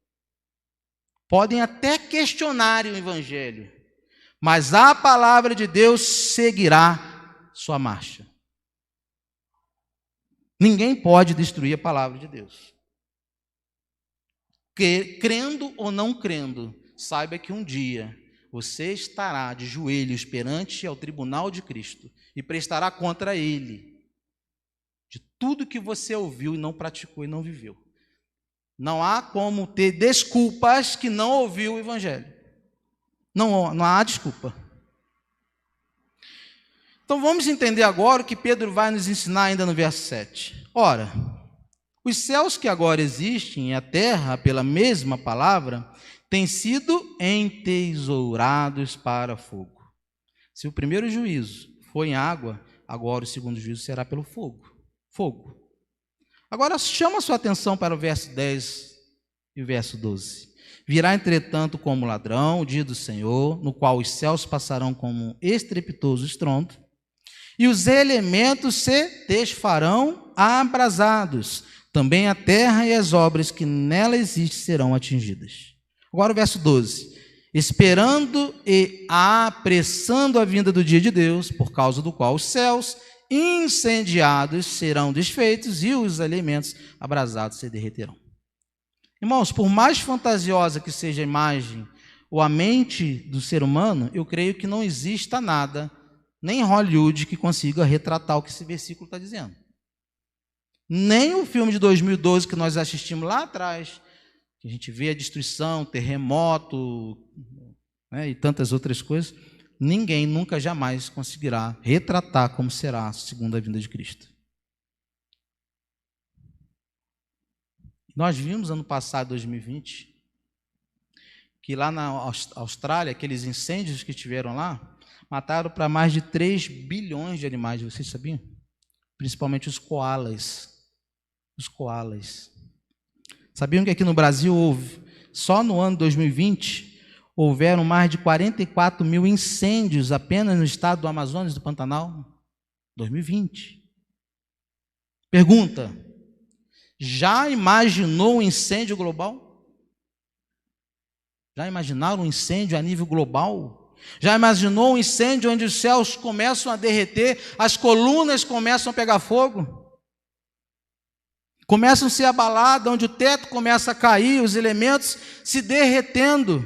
Podem até questionarem o Evangelho, mas a palavra de Deus seguirá sua marcha. Ninguém pode destruir a palavra de Deus. Crendo ou não crendo, saiba que um dia você estará de joelhos perante ao tribunal de Cristo e prestará conta a Ele de tudo que você ouviu e não praticou e não viveu. Não há como ter desculpas que não ouviu o Evangelho. Não há desculpa. Então vamos entender agora o que Pedro vai nos ensinar ainda no verso 7. Ora, os céus que agora existem e a terra, pela mesma palavra, têm sido entesourados para fogo. Se o primeiro juízo foi em água, agora o segundo juízo será pelo fogo. Fogo. Agora chama a sua atenção para o verso 10 e o verso 12. Virá, entretanto, como ladrão o dia do Senhor, no qual os céus passarão como um estrepitoso estrondo, e os elementos se desfarão abrasados. Também a terra e as obras que nela existem serão atingidas. Agora o verso 12. Esperando e apressando a vinda do dia de Deus, por causa do qual os céus incendiados serão desfeitos e os elementos abrasados se derreterão. Irmãos, por mais fantasiosa que seja a imagem ou a mente do ser humano, eu creio que não exista nada, nem Hollywood, que consiga retratar o que esse versículo está dizendo. Nem o filme de 2012 que nós assistimos lá atrás, que a gente vê a destruição, terremoto, né, e tantas outras coisas, ninguém nunca jamais conseguirá retratar como será a segunda vinda de Cristo. Nós vimos ano passado, 2020, que lá na Austrália, aqueles incêndios que tiveram lá, mataram para mais de 3 bilhões de animais, vocês sabiam? Principalmente os coalas. Os coalas. Sabiam que aqui no Brasil houve, só no ano 2020, houveram mais de 44 mil incêndios apenas no estado do Amazonas, do Pantanal? 2020. Pergunta: já imaginou um incêndio global? Já imaginaram um incêndio a nível global? Já imaginou um incêndio onde os céus começam a derreter, as colunas começam a pegar fogo? Começam a ser abaladas, onde o teto começa a cair, os elementos se derretendo.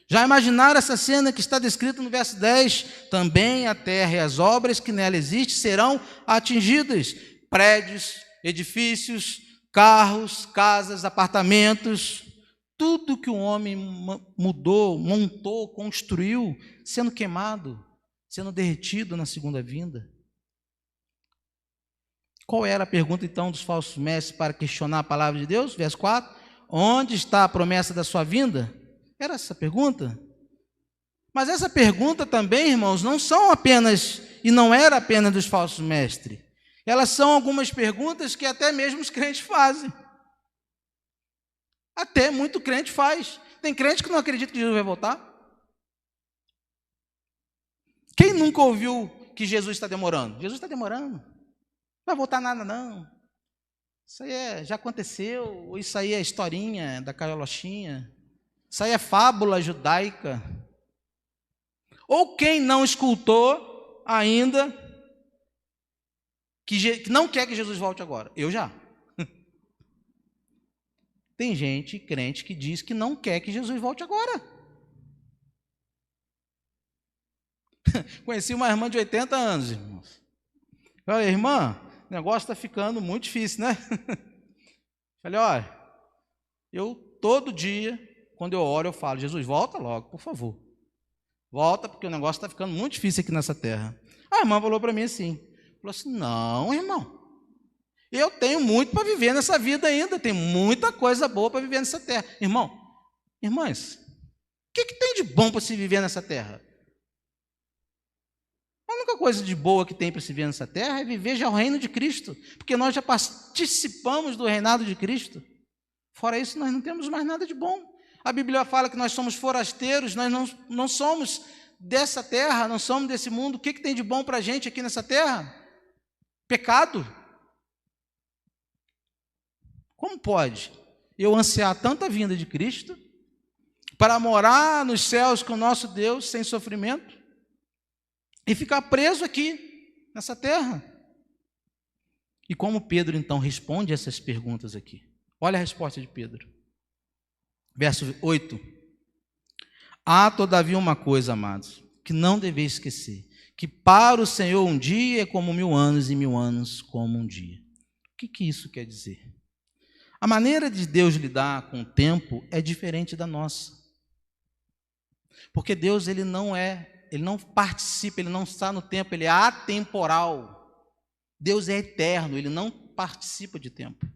Já imaginaram essa cena que está descrita no verso 10? Também a terra e as obras que nela existem serão atingidas. Prédios, edifícios, carros, casas, apartamentos, tudo que o homem mudou, montou, construiu, sendo queimado, sendo derretido na segunda vinda. Qual era a pergunta, então, dos falsos mestres para questionar a palavra de Deus? Verso 4. Onde está a promessa da sua vinda? Era essa a pergunta. Mas essa pergunta também, irmãos, não são apenas, e não era apenas dos falsos mestres. Elas são algumas perguntas que até mesmo os crentes fazem. Até muito crente faz. Tem crente que não acredita que Jesus vai voltar. Quem nunca ouviu que Jesus está demorando? Jesus está demorando. Não vai voltar nada, não. Isso aí já aconteceu, ou isso aí é historinha da carochinha, isso aí é fábula judaica. Ou quem não escutou ainda, que não quer que Jesus volte agora. Eu já. Tem gente, crente, que diz que não quer que Jesus volte agora. Conheci uma irmã de 80 anos, irmãos. Falei, irmã, o negócio está ficando muito difícil, né? Falei, olha, eu todo dia, quando eu oro, eu falo, Jesus, volta logo, por favor. Volta, porque o negócio está ficando muito difícil aqui nessa terra. A irmã falou para mim assim, falou assim, não, irmão, eu tenho muito para viver nessa vida ainda, tem muita coisa boa para viver nessa terra. Irmãs, o que tem de bom para se viver nessa terra? A única coisa de boa que tem para se viver nessa terra é viver já o reino de Cristo, porque nós já participamos do reinado de Cristo. Fora isso, nós não temos mais nada de bom. A Bíblia fala que nós somos forasteiros, nós não somos dessa terra, não somos desse mundo. O que tem de bom para a gente aqui nessa terra? Pecado. Como pode eu ansiar tanta vinda de Cristo para morar nos céus com o nosso Deus sem sofrimento e ficar preso aqui nessa terra? E como Pedro então responde essas perguntas aqui? Olha a resposta de Pedro. Verso 8. Há todavia uma coisa, amados, que não deveis esquecer, que para o Senhor um dia é como 1000 anos e 1000 anos como um dia. O que isso quer dizer? A maneira de Deus lidar com o tempo é diferente da nossa. Porque Deus, ele não participa, ele não está no tempo, ele é atemporal. Deus é eterno, ele não participa de tempo.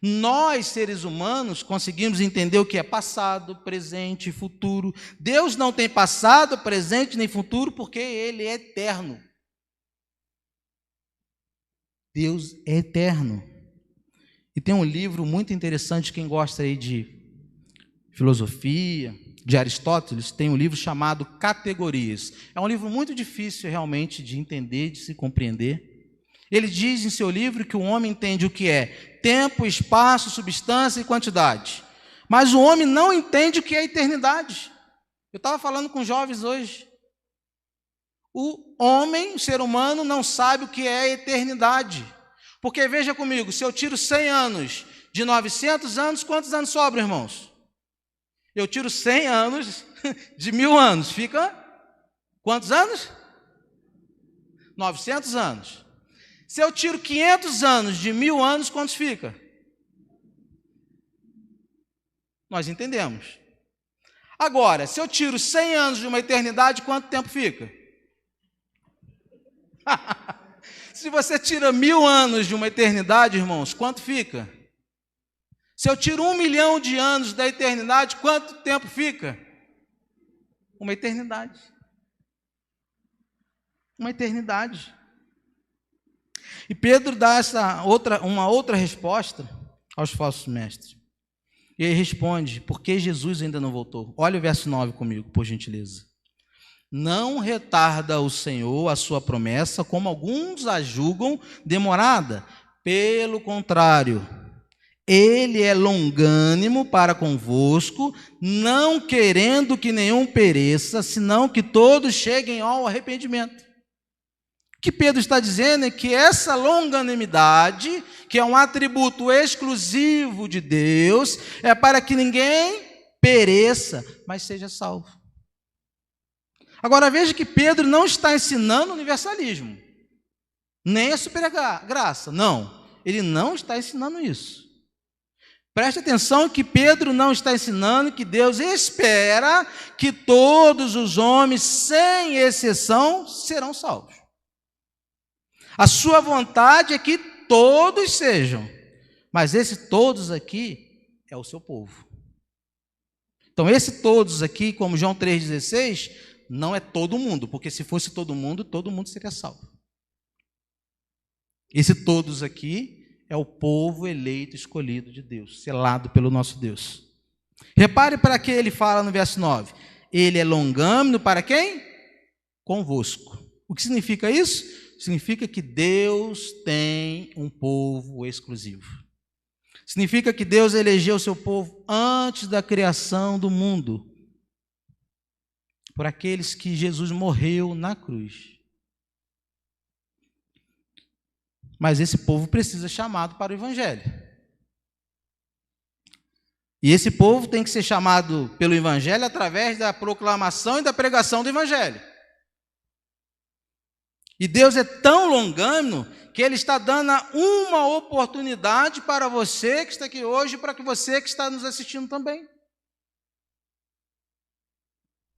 Nós, seres humanos, conseguimos entender o que é passado, presente e futuro. Deus não tem passado, presente nem futuro, porque ele é eterno. Deus é eterno. E tem um livro muito interessante, quem gosta aí de filosofia, de Aristóteles, tem um livro chamado Categorias. É um livro muito difícil realmente de entender, de se compreender. Ele diz em seu livro que o homem entende o que é tempo, espaço, substância e quantidade. Mas o homem não entende o que é eternidade. Eu estava falando com jovens hoje. O homem, o ser humano, não sabe o que é eternidade. Porque veja comigo, se eu tiro 100 anos de 900 anos, quantos anos sobram, irmãos? Eu tiro 100 anos de 1000 anos, fica quantos anos? 900 anos. Se eu tiro 500 anos de 1000 anos, quantos fica? Nós entendemos. Agora, se eu tiro 100 anos de uma eternidade, quanto tempo fica? Se você tira 1000 anos de uma eternidade, irmãos, quanto fica? Se eu tiro 1 milhão de anos da eternidade, quanto tempo fica? Uma eternidade. Uma eternidade. E Pedro dá uma outra resposta aos falsos mestres. E ele responde, por que Jesus ainda não voltou? Olha o verso 9 comigo, por gentileza. Não retarda o Senhor a sua promessa, como alguns a julgam demorada. Pelo contrário, ele é longânimo para convosco, não querendo que nenhum pereça, senão que todos cheguem ao arrependimento. O que Pedro está dizendo é que essa longanimidade, que é um atributo exclusivo de Deus, é para que ninguém pereça, mas seja salvo. Agora veja que Pedro não está ensinando universalismo, nem a supergraça, não, ele não está ensinando isso. Preste atenção que Pedro não está ensinando que Deus espera que todos os homens, sem exceção, serão salvos. A sua vontade é que todos sejam, mas esse todos aqui é o seu povo. Então esse todos aqui, como João 3,16, não é todo mundo, porque se fosse todo mundo seria salvo. Esse todos aqui é o povo eleito, escolhido de Deus, selado pelo nosso Deus. Repare para que ele fala no verso 9. Ele é longânimo para quem? Convosco. O que significa isso? significa que Deus tem um povo exclusivo. Significa que Deus elegeu o seu povo antes da criação do mundo, por aqueles que Jesus morreu na cruz. Mas esse povo precisa ser chamado para o Evangelho. E esse povo tem que ser chamado pelo Evangelho através da proclamação e da pregação do Evangelho. E Deus é tão longânimo que Ele está dando uma oportunidade para você que está aqui hoje e para você que está nos assistindo também.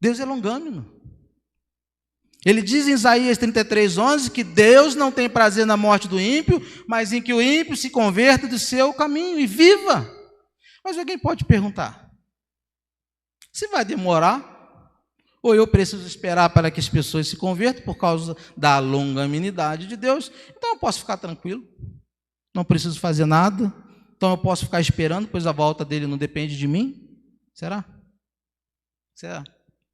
Deus é longânimo. Ele diz em Isaías 33:11 que Deus não tem prazer na morte do ímpio, mas em que o ímpio se converta do seu caminho e viva. Mas alguém pode perguntar, se vai demorar, ou eu preciso esperar para que as pessoas se convertam por causa da longanimidade de Deus, então eu posso ficar tranquilo, não preciso fazer nada, então eu posso ficar esperando, pois a volta dele não depende de mim? Será? Será?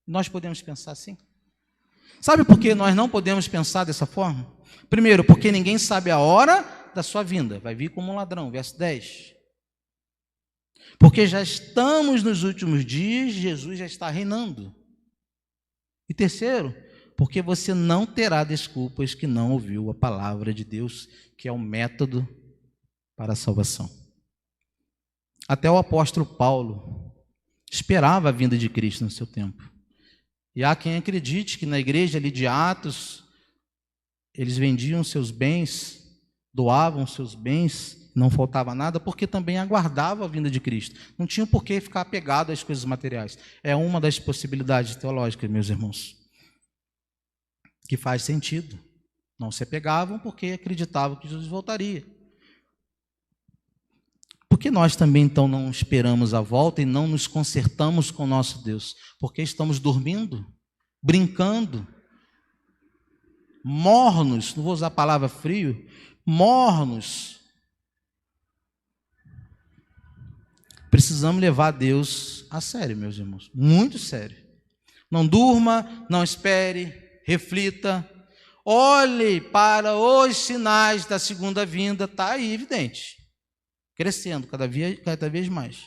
Nós podemos pensar assim? Sabe por que nós não podemos pensar dessa forma? Primeiro, porque ninguém sabe a hora da sua vinda, vai vir como um ladrão, verso 10. Porque já estamos nos últimos dias, Jesus já está reinando. E terceiro, porque você não terá desculpas que não ouviu a palavra de Deus, que é o método para a salvação. Até o apóstolo Paulo esperava a vinda de Cristo no seu tempo. E há quem acredite que na igreja ali de Atos, eles vendiam seus bens, doavam seus bens, não faltava nada, porque também aguardavam a vinda de Cristo. Não tinham por que ficar apegado às coisas materiais. É uma das possibilidades teológicas, meus irmãos, que faz sentido. Não se apegavam porque acreditavam que Jesus voltaria. Por que nós também, então, não esperamos a volta e não nos consertamos com o nosso Deus? Porque estamos dormindo, brincando, mornos, não vou usar a palavra frio, mornos. Precisamos levar Deus a sério, meus irmãos, muito sério. Não durma, não espere, reflita, olhe para os sinais da segunda vinda, está aí evidente, crescendo cada vez mais.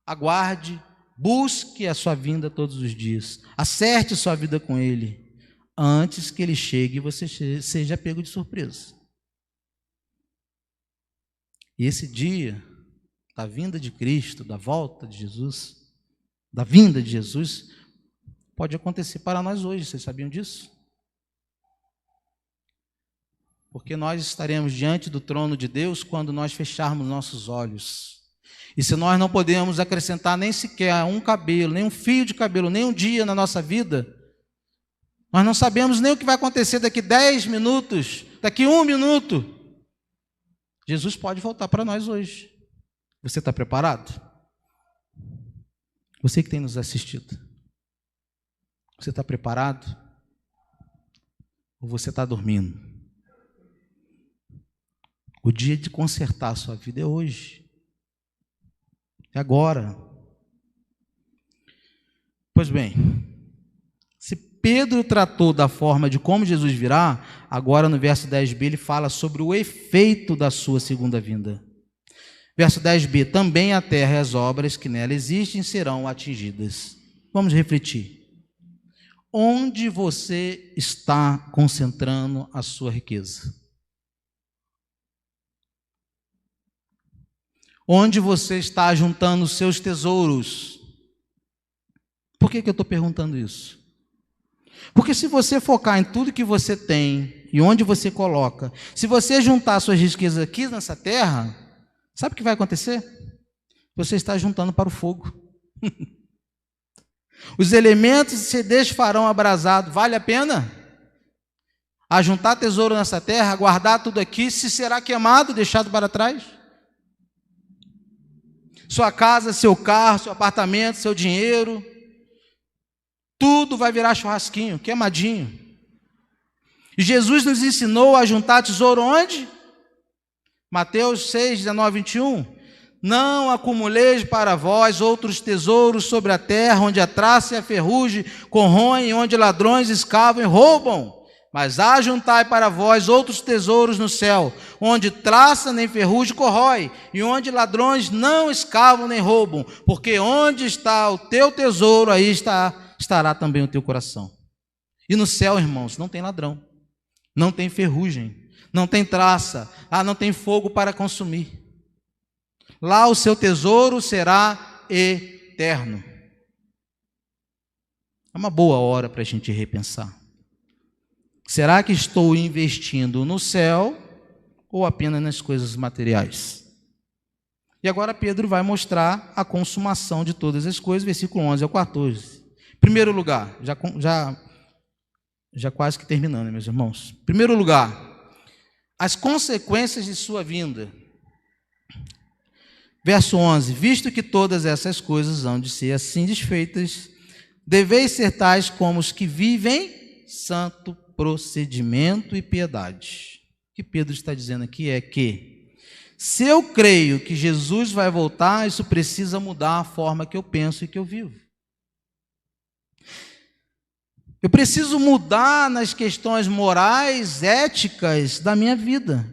Aguarde, busque a sua vinda todos os dias, acerte sua vida com Ele, antes que Ele chegue e você seja pego de surpresa. E esse dia da vinda de Cristo, da volta de Jesus, da vinda de Jesus, pode acontecer para nós hoje, vocês sabiam disso? Porque nós estaremos diante do trono de Deus quando nós fecharmos nossos olhos. E se nós não podemos acrescentar nem sequer um cabelo, nem um fio de cabelo, nem um dia na nossa vida, nós não sabemos nem o que vai acontecer daqui 10 minutos, daqui 1 minuto. Jesus pode voltar para nós hoje. Você está preparado? Você que tem nos assistido. Você está preparado? Ou você está dormindo? O dia de consertar a sua vida é hoje. É agora. Pois bem, se Pedro tratou da forma de como Jesus virá, agora no verso 10b ele fala sobre o efeito da sua segunda vinda. Verso 10b, também a terra e as obras que nela existem serão atingidas. Vamos refletir. Onde você está concentrando a sua riqueza? Onde você está juntando os seus tesouros? Por que eu estou perguntando isso? Porque se você focar em tudo que você tem e onde você coloca, se você juntar suas riquezas aqui nessa terra, sabe o que vai acontecer? Você está juntando para o fogo. Os elementos se desfarão abrasados. Vale a pena? Ajuntar tesouro nessa terra, guardar tudo aqui, se será queimado, deixado para trás? Sua casa, seu carro, seu apartamento, seu dinheiro, tudo vai virar churrasquinho, queimadinho. E Jesus nos ensinou a juntar tesouro onde? Mateus 6, 19, 21. Não acumuleis para vós outros tesouros sobre a terra, onde a traça e a ferrugem corroem, onde ladrões escavam e roubam. Mas ajuntai para vós outros tesouros no céu, onde traça nem ferrugem corrói, e onde ladrões não escavam nem roubam, porque onde está o teu tesouro, aí estará também o teu coração. E no céu, irmãos, não tem ladrão, não tem ferrugem, não tem traça, não tem fogo para consumir. Lá o seu tesouro será eterno. É uma boa hora para a gente repensar. Será que estou investindo no céu ou apenas nas coisas materiais? E agora Pedro vai mostrar a consumação de todas as coisas, versículo 11 ao 14. Primeiro lugar, já quase que terminando, meus irmãos. Primeiro lugar, as consequências de sua vinda. Verso 11, visto que todas essas coisas hão de ser assim desfeitas, deveis ser tais como os que vivem santo procedimento e piedade. O que Pedro está dizendo aqui é que, se eu creio que Jesus vai voltar, isso precisa mudar a forma que eu penso e que eu vivo. Eu preciso mudar nas questões morais, éticas da minha vida.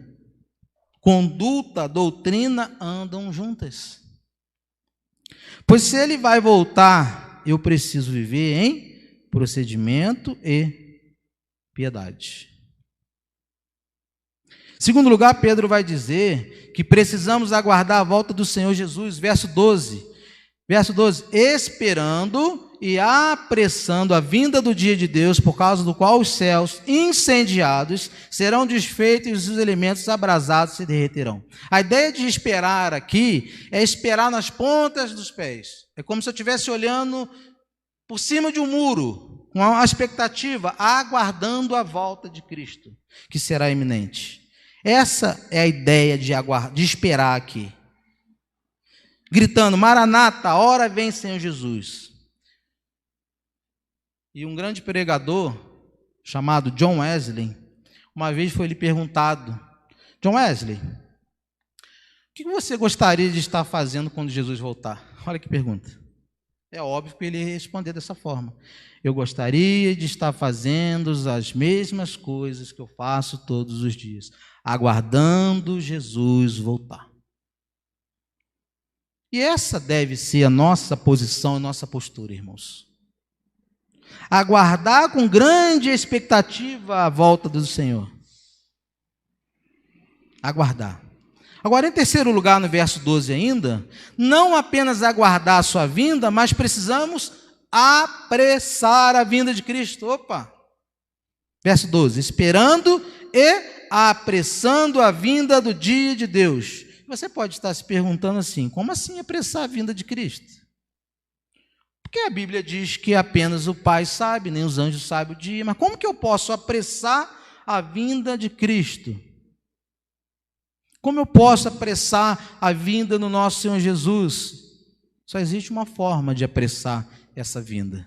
Conduta, doutrina andam juntas. Pois se ele vai voltar, eu preciso viver em procedimento e piedade. Segundo lugar, Pedro vai dizer que precisamos aguardar a volta do Senhor Jesus, verso 12. Verso 12, esperando e apressando a vinda do dia de Deus, por causa do qual os céus incendiados serão desfeitos e os elementos abrasados se derreterão. A ideia de esperar aqui é esperar nas pontas dos pés. É como se eu estivesse olhando por cima de um muro, com a expectativa, aguardando a volta de Cristo, que será iminente. Essa é a ideia de esperar aqui. Gritando, Maranata, a hora vem, Senhor Jesus. E um grande pregador, chamado John Wesley, uma vez foi lhe perguntado, John Wesley, o que você gostaria de estar fazendo quando Jesus voltar? Olha que pergunta. É óbvio que ele ia responder dessa forma. Eu gostaria de estar fazendo as mesmas coisas que eu faço todos os dias, aguardando Jesus voltar. E essa deve ser a nossa posição, a nossa postura, irmãos. Aguardar com grande expectativa a volta do Senhor. Aguardar. Agora, em terceiro lugar, no verso 12 ainda, não apenas aguardar a sua vinda, mas precisamos apressar a vinda de Cristo. Opa! Verso 12, esperando e apressando a vinda do dia de Deus. Você pode estar se perguntando assim, como assim apressar a vinda de Cristo? Porque a Bíblia diz que apenas o Pai sabe, nem os anjos sabem o dia, mas como que eu posso apressar a vinda de Cristo? Como eu posso apressar a vinda do nosso Senhor Jesus? Só existe uma forma de apressar essa vinda.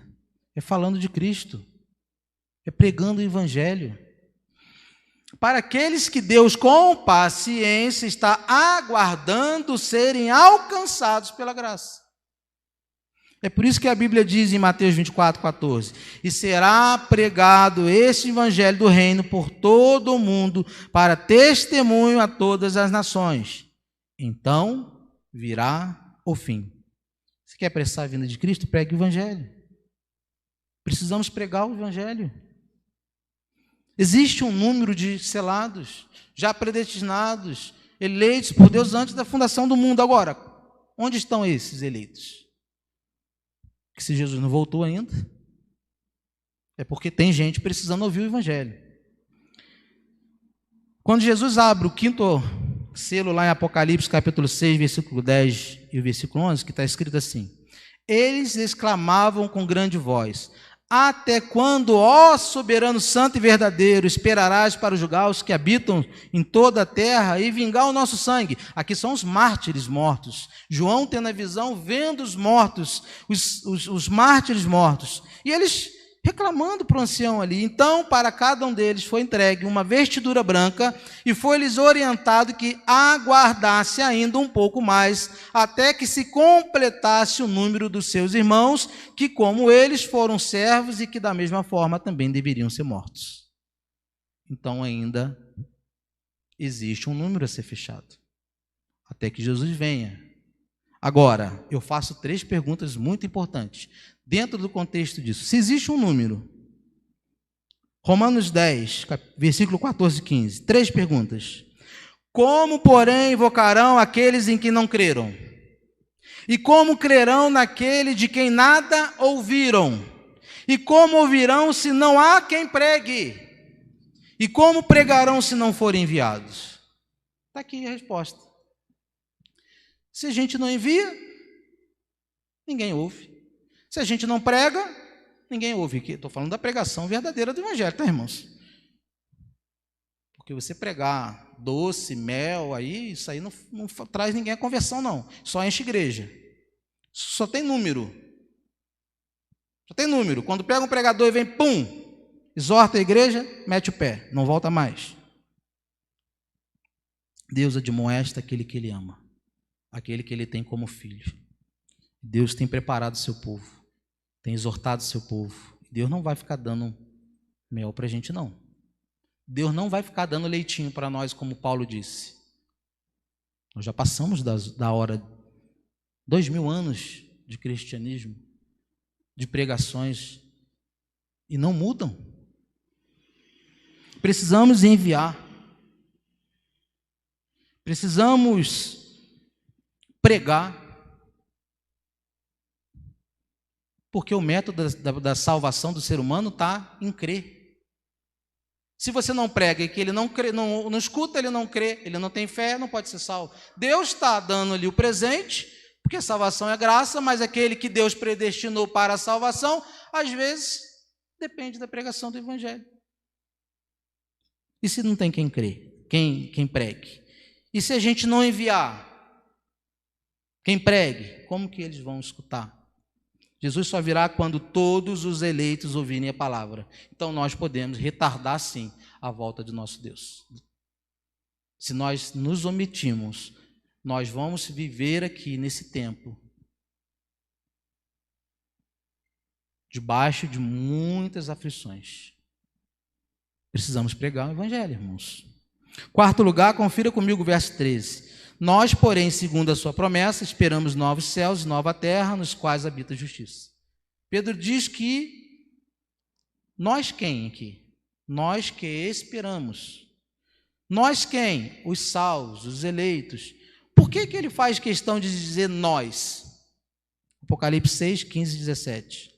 É falando de Cristo. É pregando o Evangelho. Para aqueles que Deus, com paciência, está aguardando serem alcançados pela graça. É por isso que a Bíblia diz em Mateus 24:14, e será pregado este evangelho do reino por todo o mundo, para testemunho a todas as nações. Então virá o fim. Você quer apressar a vinda de Cristo? Pregue o evangelho. Precisamos pregar o evangelho. Existe um número de selados, já predestinados, eleitos por Deus antes da fundação do mundo. Agora, onde estão esses eleitos? Que se Jesus não voltou ainda, é porque tem gente precisando ouvir o Evangelho. Quando Jesus abre o quinto selo lá em Apocalipse, capítulo 6, versículo 10 e o versículo 11, que está escrito assim, eles exclamavam com grande voz, até quando, ó soberano santo e verdadeiro, esperarás para julgar os que habitam em toda a terra e vingar o nosso sangue? Aqui são os mártires mortos. João tendo a visão, vendo os mortos, os mártires mortos. E eles reclamando para o ancião ali. Então, para cada um deles foi entregue uma vestidura branca e foi-lhes orientado que aguardasse ainda um pouco mais, até que se completasse o número dos seus irmãos, que como eles foram servos e que da mesma forma também deveriam ser mortos. então ainda existe um número a ser fechado, até que Jesus venha. Agora, eu faço 3 perguntas muito importantes, dentro do contexto disso. Se existe um número, Romanos 10, versículo 14 e 15, 3 perguntas. Como, porém, invocarão aqueles em que não creram? E como crerão naquele de quem nada ouviram? E como ouvirão se não há quem pregue? E como pregarão se não forem enviados? Está aqui a resposta. Se a gente não envia, ninguém ouve. Se a gente não prega, ninguém ouve. Estou falando da pregação verdadeira do Evangelho, tá, irmãos? Porque você pregar doce, mel, aí, isso aí não traz ninguém à conversão, não. Só enche igreja. Só tem número. Só tem número. Quando pega um pregador e vem, pum, exorta a igreja, mete o pé, não volta mais. Deus admoesta aquele que Ele ama, aquele que Ele tem como filho. Deus tem preparado o seu povo, tem exortado o seu povo. Deus não vai ficar dando mel para a gente, não. Deus não vai ficar dando leitinho para nós, como Paulo disse. Nós já passamos da hora, 2000 anos de cristianismo, de pregações, e não mudam. Precisamos enviar. Precisamos pregar. Porque o método da salvação do ser humano está em crer. Se você não prega e que ele não crê, não escuta, ele não crê, ele não tem fé, não pode ser salvo. Deus está dando ali o presente, porque a salvação é graça, mas aquele que Deus predestinou para a salvação, às vezes, depende da pregação do Evangelho. E se não tem quem crê, quem pregue? E se a gente não enviar quem pregue, como que eles vão escutar? Jesus só virá quando todos os eleitos ouvirem a palavra. Então nós podemos retardar sim a volta de nosso Deus. Se nós nos omitimos, nós vamos viver aqui nesse tempo debaixo de muitas aflições. Precisamos pregar o Evangelho, irmãos. 4º lugar, confira comigo o verso 13. Nós, porém, segundo a sua promessa, esperamos novos céus e nova terra, nos quais habita a justiça. Pedro diz que nós quem aqui? Nós que esperamos. Nós quem? Os salvos, os eleitos. Por que ele faz questão de dizer nós? Apocalipse 6, 15 e 17.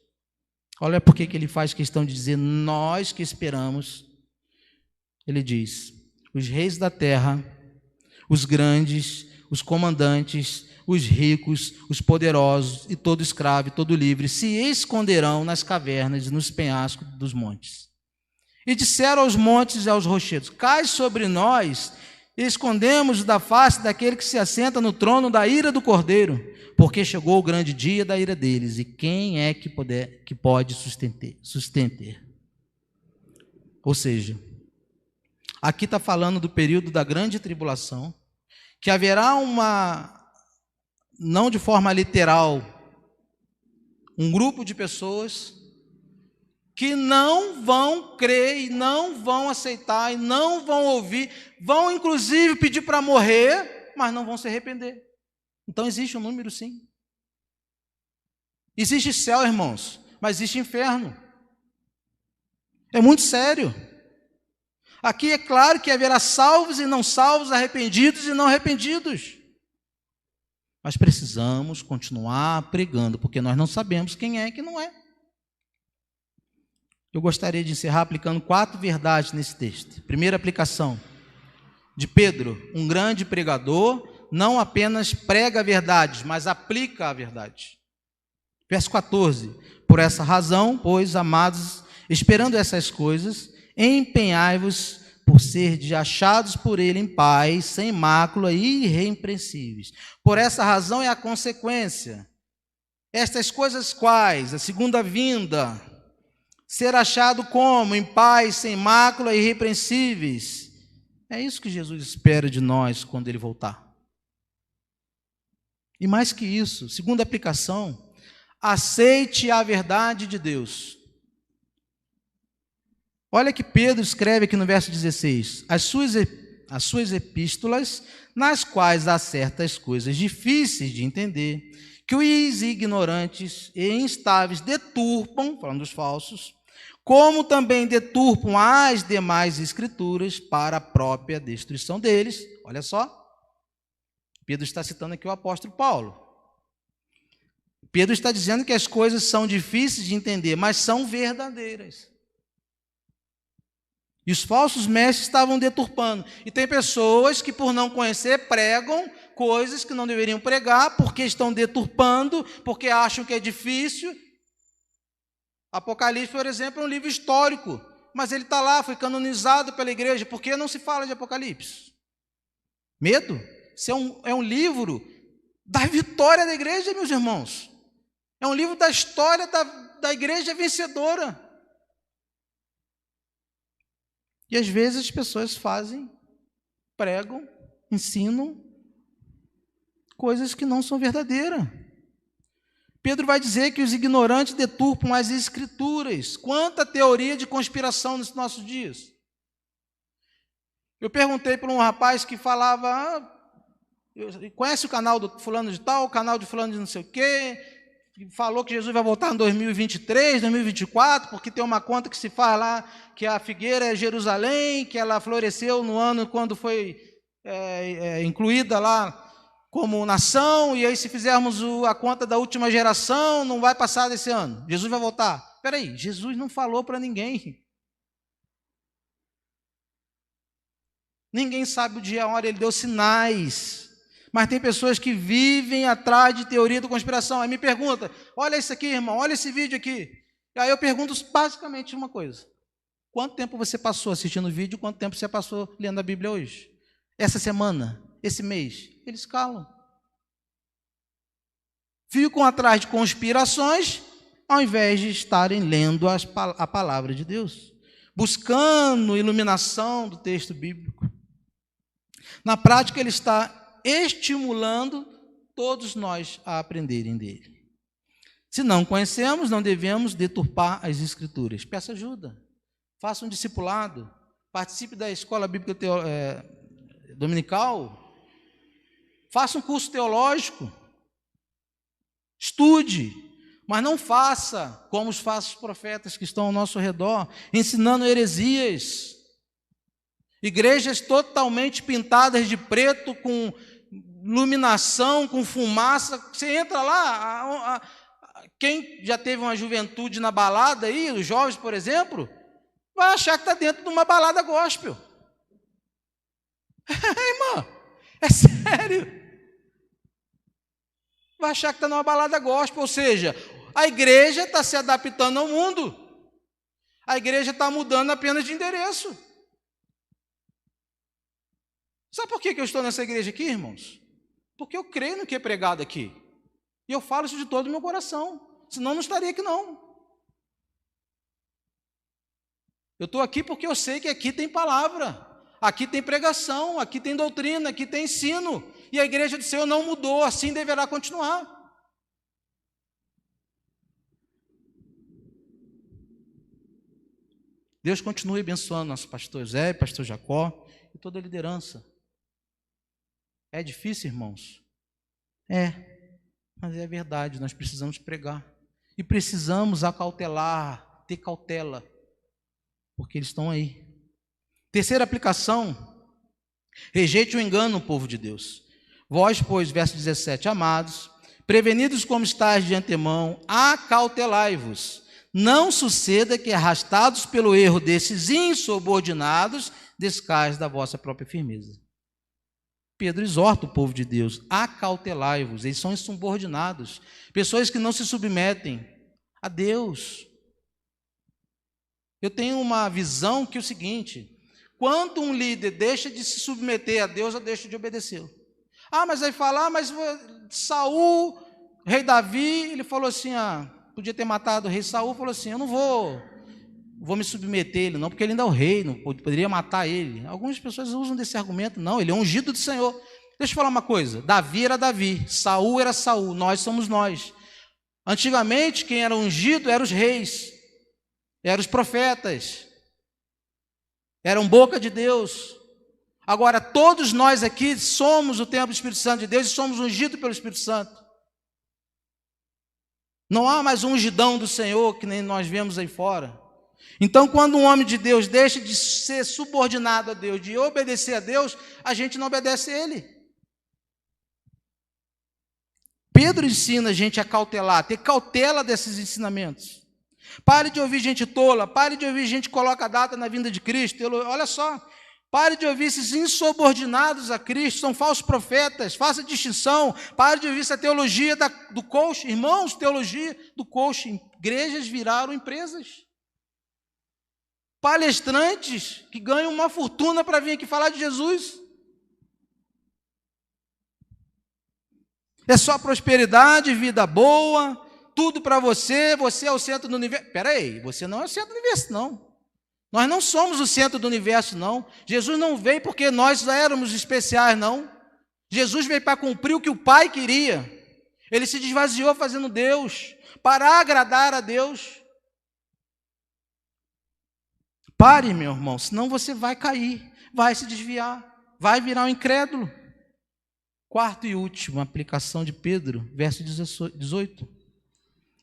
Olha por que ele faz questão de dizer nós que esperamos. Ele diz: os reis da terra, os grandes, os comandantes, os ricos, os poderosos e todo escravo e todo livre se esconderão nas cavernas e nos penhascos dos montes. E disseram aos montes e aos rochedos: cai sobre nós, e escondemos da face daquele que se assenta no trono da ira do Cordeiro, porque chegou o grande dia da ira deles, e quem é que pode sustentar? Ou seja, aqui está falando do período da grande tribulação, que haverá não de forma literal, um grupo de pessoas que não vão crer e não vão aceitar e não vão ouvir, vão inclusive pedir para morrer, mas não vão se arrepender. Então existe um número sim. Existe céu, irmãos, mas existe inferno. É muito sério. Aqui é claro que haverá salvos e não salvos, arrependidos e não arrependidos. Mas precisamos continuar pregando, porque nós não sabemos quem é e quem não é. Eu gostaria de encerrar aplicando 4 verdades nesse texto. Primeira aplicação de Pedro, um grande pregador, não apenas prega verdades, mas aplica a verdade. Verso 14: por essa razão, pois, amados, esperando essas coisas, empenhai-vos por ser achados por ele em paz, sem mácula e irrepreensíveis. Por essa razão é a consequência. Estas coisas quais? A segunda vinda. Ser achado como? Em paz, sem mácula e irrepreensíveis. É isso que Jesus espera de nós quando ele voltar. E mais que isso, segunda aplicação, aceite a verdade de Deus. Olha que Pedro escreve aqui no verso 16: as suas epístolas, nas quais há certas coisas difíceis de entender, que os ignorantes e instáveis deturpam, falando dos falsos, como também deturpam as demais escrituras para a própria destruição deles. Olha só, Pedro está citando aqui o apóstolo Paulo. Pedro está dizendo que as coisas são difíceis de entender, mas são verdadeiras. E os falsos mestres estavam deturpando. E tem pessoas que, por não conhecer, pregam coisas que não deveriam pregar, porque estão deturpando, porque acham que é difícil. Apocalipse, por exemplo, é um livro histórico, mas ele está lá, foi canonizado pela igreja. Por que não se fala de Apocalipse? Medo? Isso é um livro da vitória da igreja, meus irmãos. É um livro da história da igreja vencedora. E às vezes as pessoas pregam, ensinam coisas que não são verdadeiras. Pedro vai dizer que os ignorantes deturpam as escrituras. Quanta teoria de conspiração nesses nossos dias. Eu perguntei para um rapaz que falava, conhece o canal do fulano de tal, o canal de fulano de não sei o quê, falou que Jesus vai voltar em 2023, 2024, porque tem uma conta que se faz lá, que a figueira é Jerusalém, que ela floresceu no ano quando foi incluída lá como nação, e aí se fizermos a conta da última geração, não vai passar desse ano, Jesus vai voltar. Espera aí, Jesus não falou para ninguém. Ninguém sabe o dia e a hora, ele deu sinais. Mas tem pessoas que vivem atrás de teoria da conspiração. Aí me pergunta, olha isso aqui, irmão, olha esse vídeo aqui. E aí eu pergunto basicamente uma coisa. Quanto tempo você passou assistindo o vídeo? Quanto tempo você passou lendo a Bíblia hoje? Essa semana? Esse mês? Eles calam. Ficam atrás de conspirações, ao invés de estarem lendo a palavra de Deus. Buscando iluminação do texto bíblico. Na prática, ele está estimulando todos nós a aprenderem dele. Se não conhecemos, não devemos deturpar as escrituras. Peça ajuda, faça um discipulado, participe da escola bíblica dominical, faça um curso teológico, estude, mas não faça como os falsos profetas que estão ao nosso redor, ensinando heresias, igrejas totalmente pintadas de preto, com iluminação, com fumaça. Você entra lá, quem já teve uma juventude na balada aí, os jovens, por exemplo, vai achar que está dentro de uma balada gospel. Irmão, é sério. Vai achar que está numa balada gospel, ou seja, a igreja está se adaptando ao mundo. A igreja está mudando apenas de endereço. Sabe por que eu estou nessa igreja aqui, irmãos? Porque eu creio no que é pregado aqui. E eu falo isso de todo o meu coração. Senão não estaria aqui não. Eu estou aqui porque eu sei que aqui tem palavra. Aqui tem pregação, aqui tem doutrina, aqui tem ensino. E a igreja do Senhor não mudou, assim deverá continuar. Deus continue abençoando nosso pastor Zé, pastor Jacó e toda a liderança. É difícil, irmãos? Mas é verdade, nós precisamos pregar. E precisamos acautelar, ter cautela, porque eles estão aí. Terceira aplicação, rejeite o engano, povo de Deus. Vós, pois, verso 17, amados, prevenidos como estáis de antemão, acautelai-vos. Não suceda que, arrastados pelo erro desses insubordinados, descais da vossa própria firmeza. Pedro exorta o povo de Deus, acautelai-vos, eles são insubordinados, pessoas que não se submetem a Deus. Eu tenho uma visão que é o seguinte, quando um líder deixa de se submeter a Deus, eu deixo de obedecê-lo. Mas aí fala, mas Saul, rei Davi, ele falou assim, podia ter matado o rei Saul, falou assim, eu não vou me submeter a ele não, porque ele ainda é o rei, não poderia matar ele. Algumas pessoas usam desse argumento, não, ele é ungido do Senhor. Deixa eu falar uma coisa, Davi era Davi, Saul era Saul, nós somos nós. Antigamente, quem era ungido eram os reis, eram os profetas. eram boca de Deus. Agora, todos nós aqui somos o templo do Espírito Santo de Deus e somos ungidos pelo Espírito Santo. Não há mais um ungidão do Senhor que nem nós vemos aí fora. Então, quando um homem de Deus deixa de ser subordinado a Deus, de obedecer a Deus, a gente não obedece a Ele. Pedro ensina a gente a cautelar, ter cautela desses ensinamentos. Pare de ouvir gente tola, pare de ouvir gente que coloca a data na vinda de Cristo. Olha só, pare de ouvir esses insubordinados a Cristo, são falsos profetas, faça distinção. Pare de ouvir essa teologia do coach. Irmãos, teologia do coach. Igrejas viraram empresas. Palestrantes que ganham uma fortuna para vir aqui falar de Jesus. É só prosperidade, vida boa, tudo para você, você é o centro do universo. Espera aí, você não é o centro do universo, não. Nós não somos o centro do universo, não. Jesus não veio porque nós éramos especiais, não. Jesus veio para cumprir o que o Pai queria. Ele se esvaziou fazendo Deus, para agradar a Deus. Pare, meu irmão, senão você vai cair, vai se desviar, vai virar um incrédulo. Quarto e último, aplicação de Pedro, verso 18.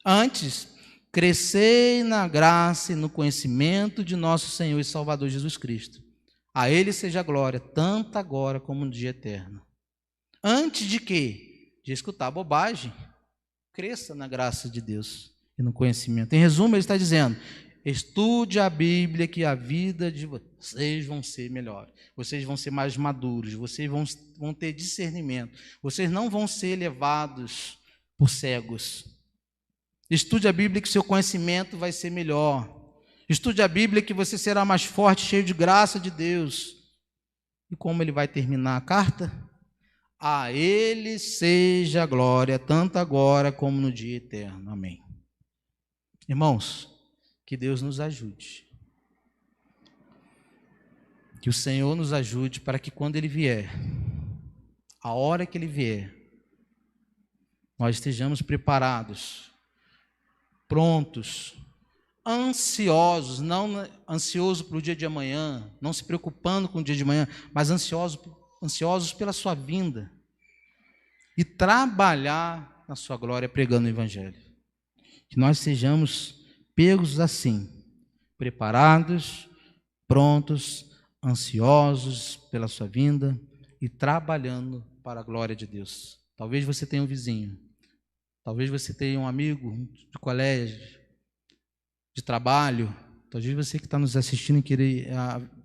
Antes, crescei na graça e no conhecimento de nosso Senhor e Salvador Jesus Cristo. A Ele seja a glória, tanto agora como no dia eterno. Antes de quê? De escutar bobagem, cresça na graça de Deus e no conhecimento. Em resumo, ele está dizendo: estude a Bíblia, que a vida de vocês vão ser melhor. Vocês vão ser mais maduros, vocês vão ter discernimento. Vocês não vão ser levados por cegos. Estude a Bíblia, que seu conhecimento vai ser melhor. Estude a Bíblia, que você será mais forte, cheio de graça de Deus. E como ele vai terminar a carta? A Ele seja a glória, tanto agora como no dia eterno. Amém. Irmãos, que Deus nos ajude. Que o Senhor nos ajude para que quando Ele vier, a hora que Ele vier, nós estejamos preparados, prontos, ansiosos, não ansiosos para o dia de amanhã, não se preocupando com o dia de amanhã, mas ansiosos pela sua vinda e trabalhar na sua glória pregando o Evangelho. Que nós sejamos pegos assim, preparados, prontos, ansiosos pela sua vinda e trabalhando para a glória de Deus. Talvez você tenha um vizinho, talvez você tenha um amigo de colégio, de trabalho, talvez você que está nos assistindo e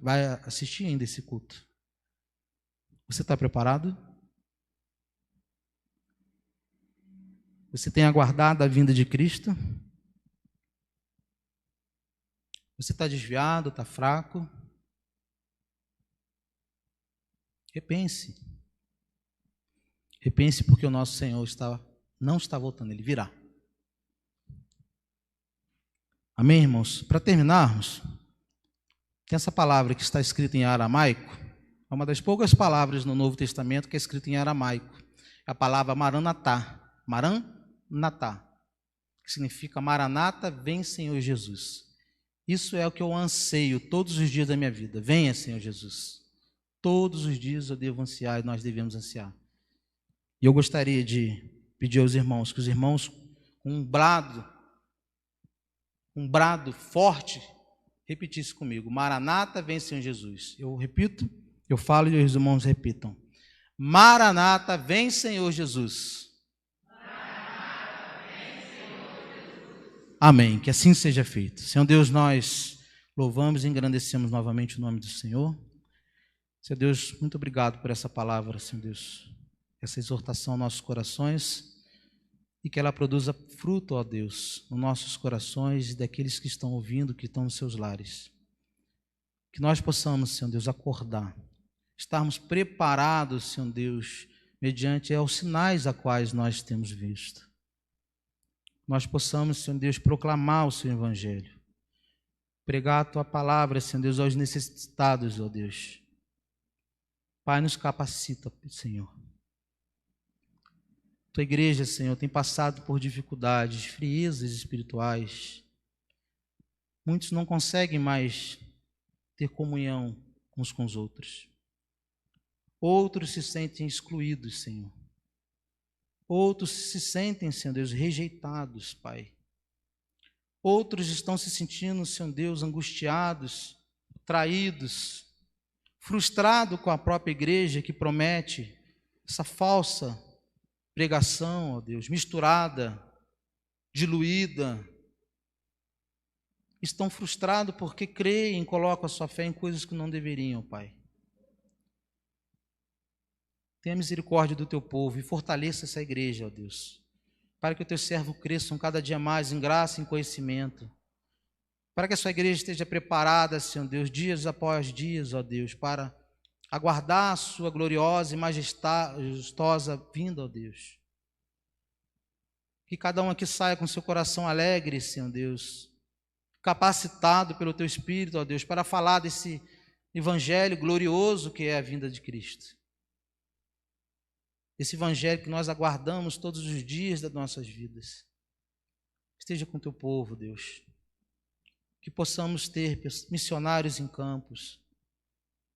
vai assistir ainda esse culto. Você está preparado? Você tem aguardado a vinda de Cristo? Você está desviado, está fraco? Repense. Repense, porque o nosso Senhor não está voltando, Ele virá. Amém, irmãos? Para terminarmos, tem essa palavra que está escrita em aramaico, é uma das poucas palavras no Novo Testamento que é escrita em aramaico. É a palavra Maranatá. Maranatá, que significa Maranata, vem Senhor Jesus. Isso é o que eu anseio todos os dias da minha vida. Venha, Senhor Jesus. Todos os dias eu devo ansiar e nós devemos ansiar. E eu gostaria de pedir aos irmãos, que os irmãos, com um brado forte, repetissem comigo: Maranata, vem Senhor Jesus. Eu repito, eu falo e os irmãos repitam: Maranata, vem Senhor Jesus. Maranata, vem Senhor Jesus. Amém, que assim seja feito. Senhor Deus, nós louvamos e engrandecemos novamente o nome do Senhor. Senhor Deus, muito obrigado por essa palavra, Senhor Deus, essa exortação aos nossos corações, e que ela produza fruto, ó Deus, nos nossos corações e daqueles que estão ouvindo, que estão nos seus lares. Que nós possamos, Senhor Deus, acordar, estarmos preparados, Senhor Deus, mediante aos sinais a quais nós temos visto. Nós possamos, Senhor Deus, proclamar o Seu Evangelho, pregar a Tua palavra, Senhor Deus, aos necessitados, ó Deus. Pai, nos capacita, Senhor. Tua igreja, Senhor, tem passado por dificuldades, friezas espirituais. Muitos não conseguem mais ter comunhão uns com os outros. Outros se sentem excluídos, Senhor. Outros se sentem, Senhor Deus, rejeitados, Pai. Outros estão se sentindo, Senhor Deus, angustiados, traídos, frustrados com a própria igreja que promete essa falsa pregação, ó Deus, misturada, diluída. Estão frustrados porque creem, colocam a sua fé em coisas que não deveriam, Pai. Tenha misericórdia do teu povo e fortaleça essa igreja, ó Deus, para que o teu servo cresça cada dia mais em graça e em conhecimento, para que a sua igreja esteja preparada, Senhor Deus, dias após dias, ó Deus, para aguardar a sua gloriosa e majestosa vinda, ó Deus. Que cada um aqui saia com seu coração alegre, Senhor Deus, capacitado pelo teu Espírito, ó Deus, para falar desse evangelho glorioso que é a vinda de Cristo. Esse evangelho que nós aguardamos todos os dias das nossas vidas. Esteja com o teu povo, Deus. Que possamos ter missionários em campos,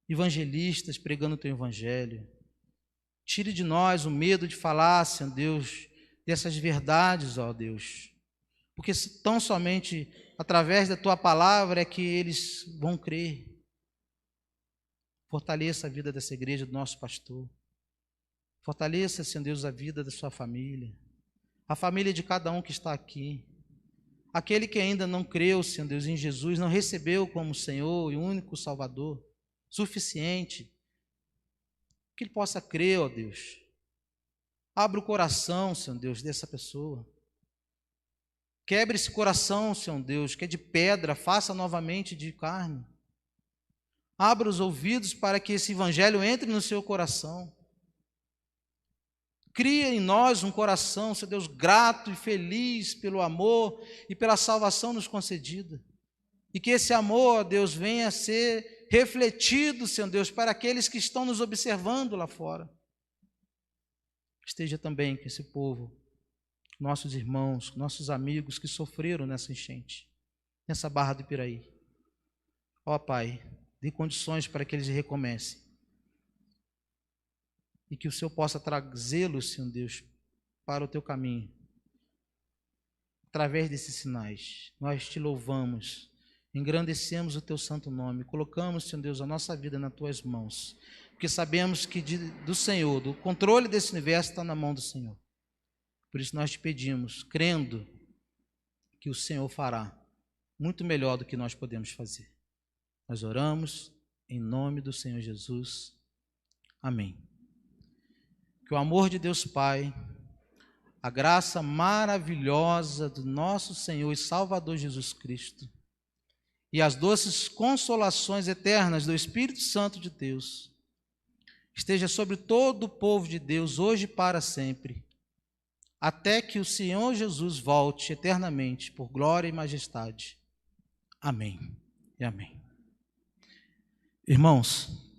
evangelistas pregando o teu evangelho. Tire de nós o medo de falar, Senhor Deus, dessas verdades, ó Deus. Porque tão somente através da tua palavra é que eles vão crer. Fortaleça a vida dessa igreja, do nosso pastor. Fortaleça, Senhor Deus, a vida da sua família, a família de cada um que está aqui. Aquele que ainda não creu, Senhor Deus, em Jesus, não recebeu como Senhor e único Salvador, suficiente, que ele possa crer, ó Deus. Abra o coração, Senhor Deus, dessa pessoa. Quebre esse coração, Senhor Deus, que é de pedra, faça novamente de carne. Abra os ouvidos para que esse evangelho entre no seu coração. Cria em nós um coração, Senhor Deus, grato e feliz pelo amor e pela salvação nos concedida. E que esse amor, ó Deus, venha a ser refletido, Senhor Deus, para aqueles que estão nos observando lá fora. Esteja também com esse povo, nossos irmãos, nossos amigos que sofreram nessa enchente, nessa Barra do Piraí. Ó Pai, dê condições para que eles recomecem. E que o Senhor possa trazê-los, Senhor Deus, para o teu caminho. Através desses sinais, nós te louvamos, engrandecemos o teu santo nome, colocamos, Senhor Deus, a nossa vida nas tuas mãos, porque sabemos que do Senhor, do controle desse universo está na mão do Senhor. Por isso nós te pedimos, crendo que o Senhor fará muito melhor do que nós podemos fazer. Nós oramos em nome do Senhor Jesus. Amém. Que o amor de Deus Pai, a graça maravilhosa do nosso Senhor e Salvador Jesus Cristo e as doces consolações eternas do Espírito Santo de Deus esteja sobre todo o povo de Deus, hoje e para sempre, até que o Senhor Jesus volte eternamente por glória e majestade. Amém e amém. Irmãos,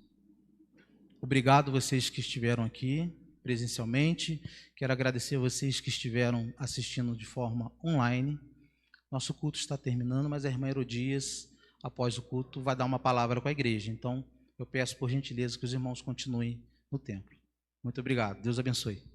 obrigado vocês que estiveram aqui presencialmente. Quero agradecer a vocês que estiveram assistindo de forma online. Nosso culto está terminando, mas a irmã Herodias, após o culto, vai dar uma palavra com a igreja. Então, eu peço por gentileza que os irmãos continuem no templo. Muito obrigado. Deus abençoe.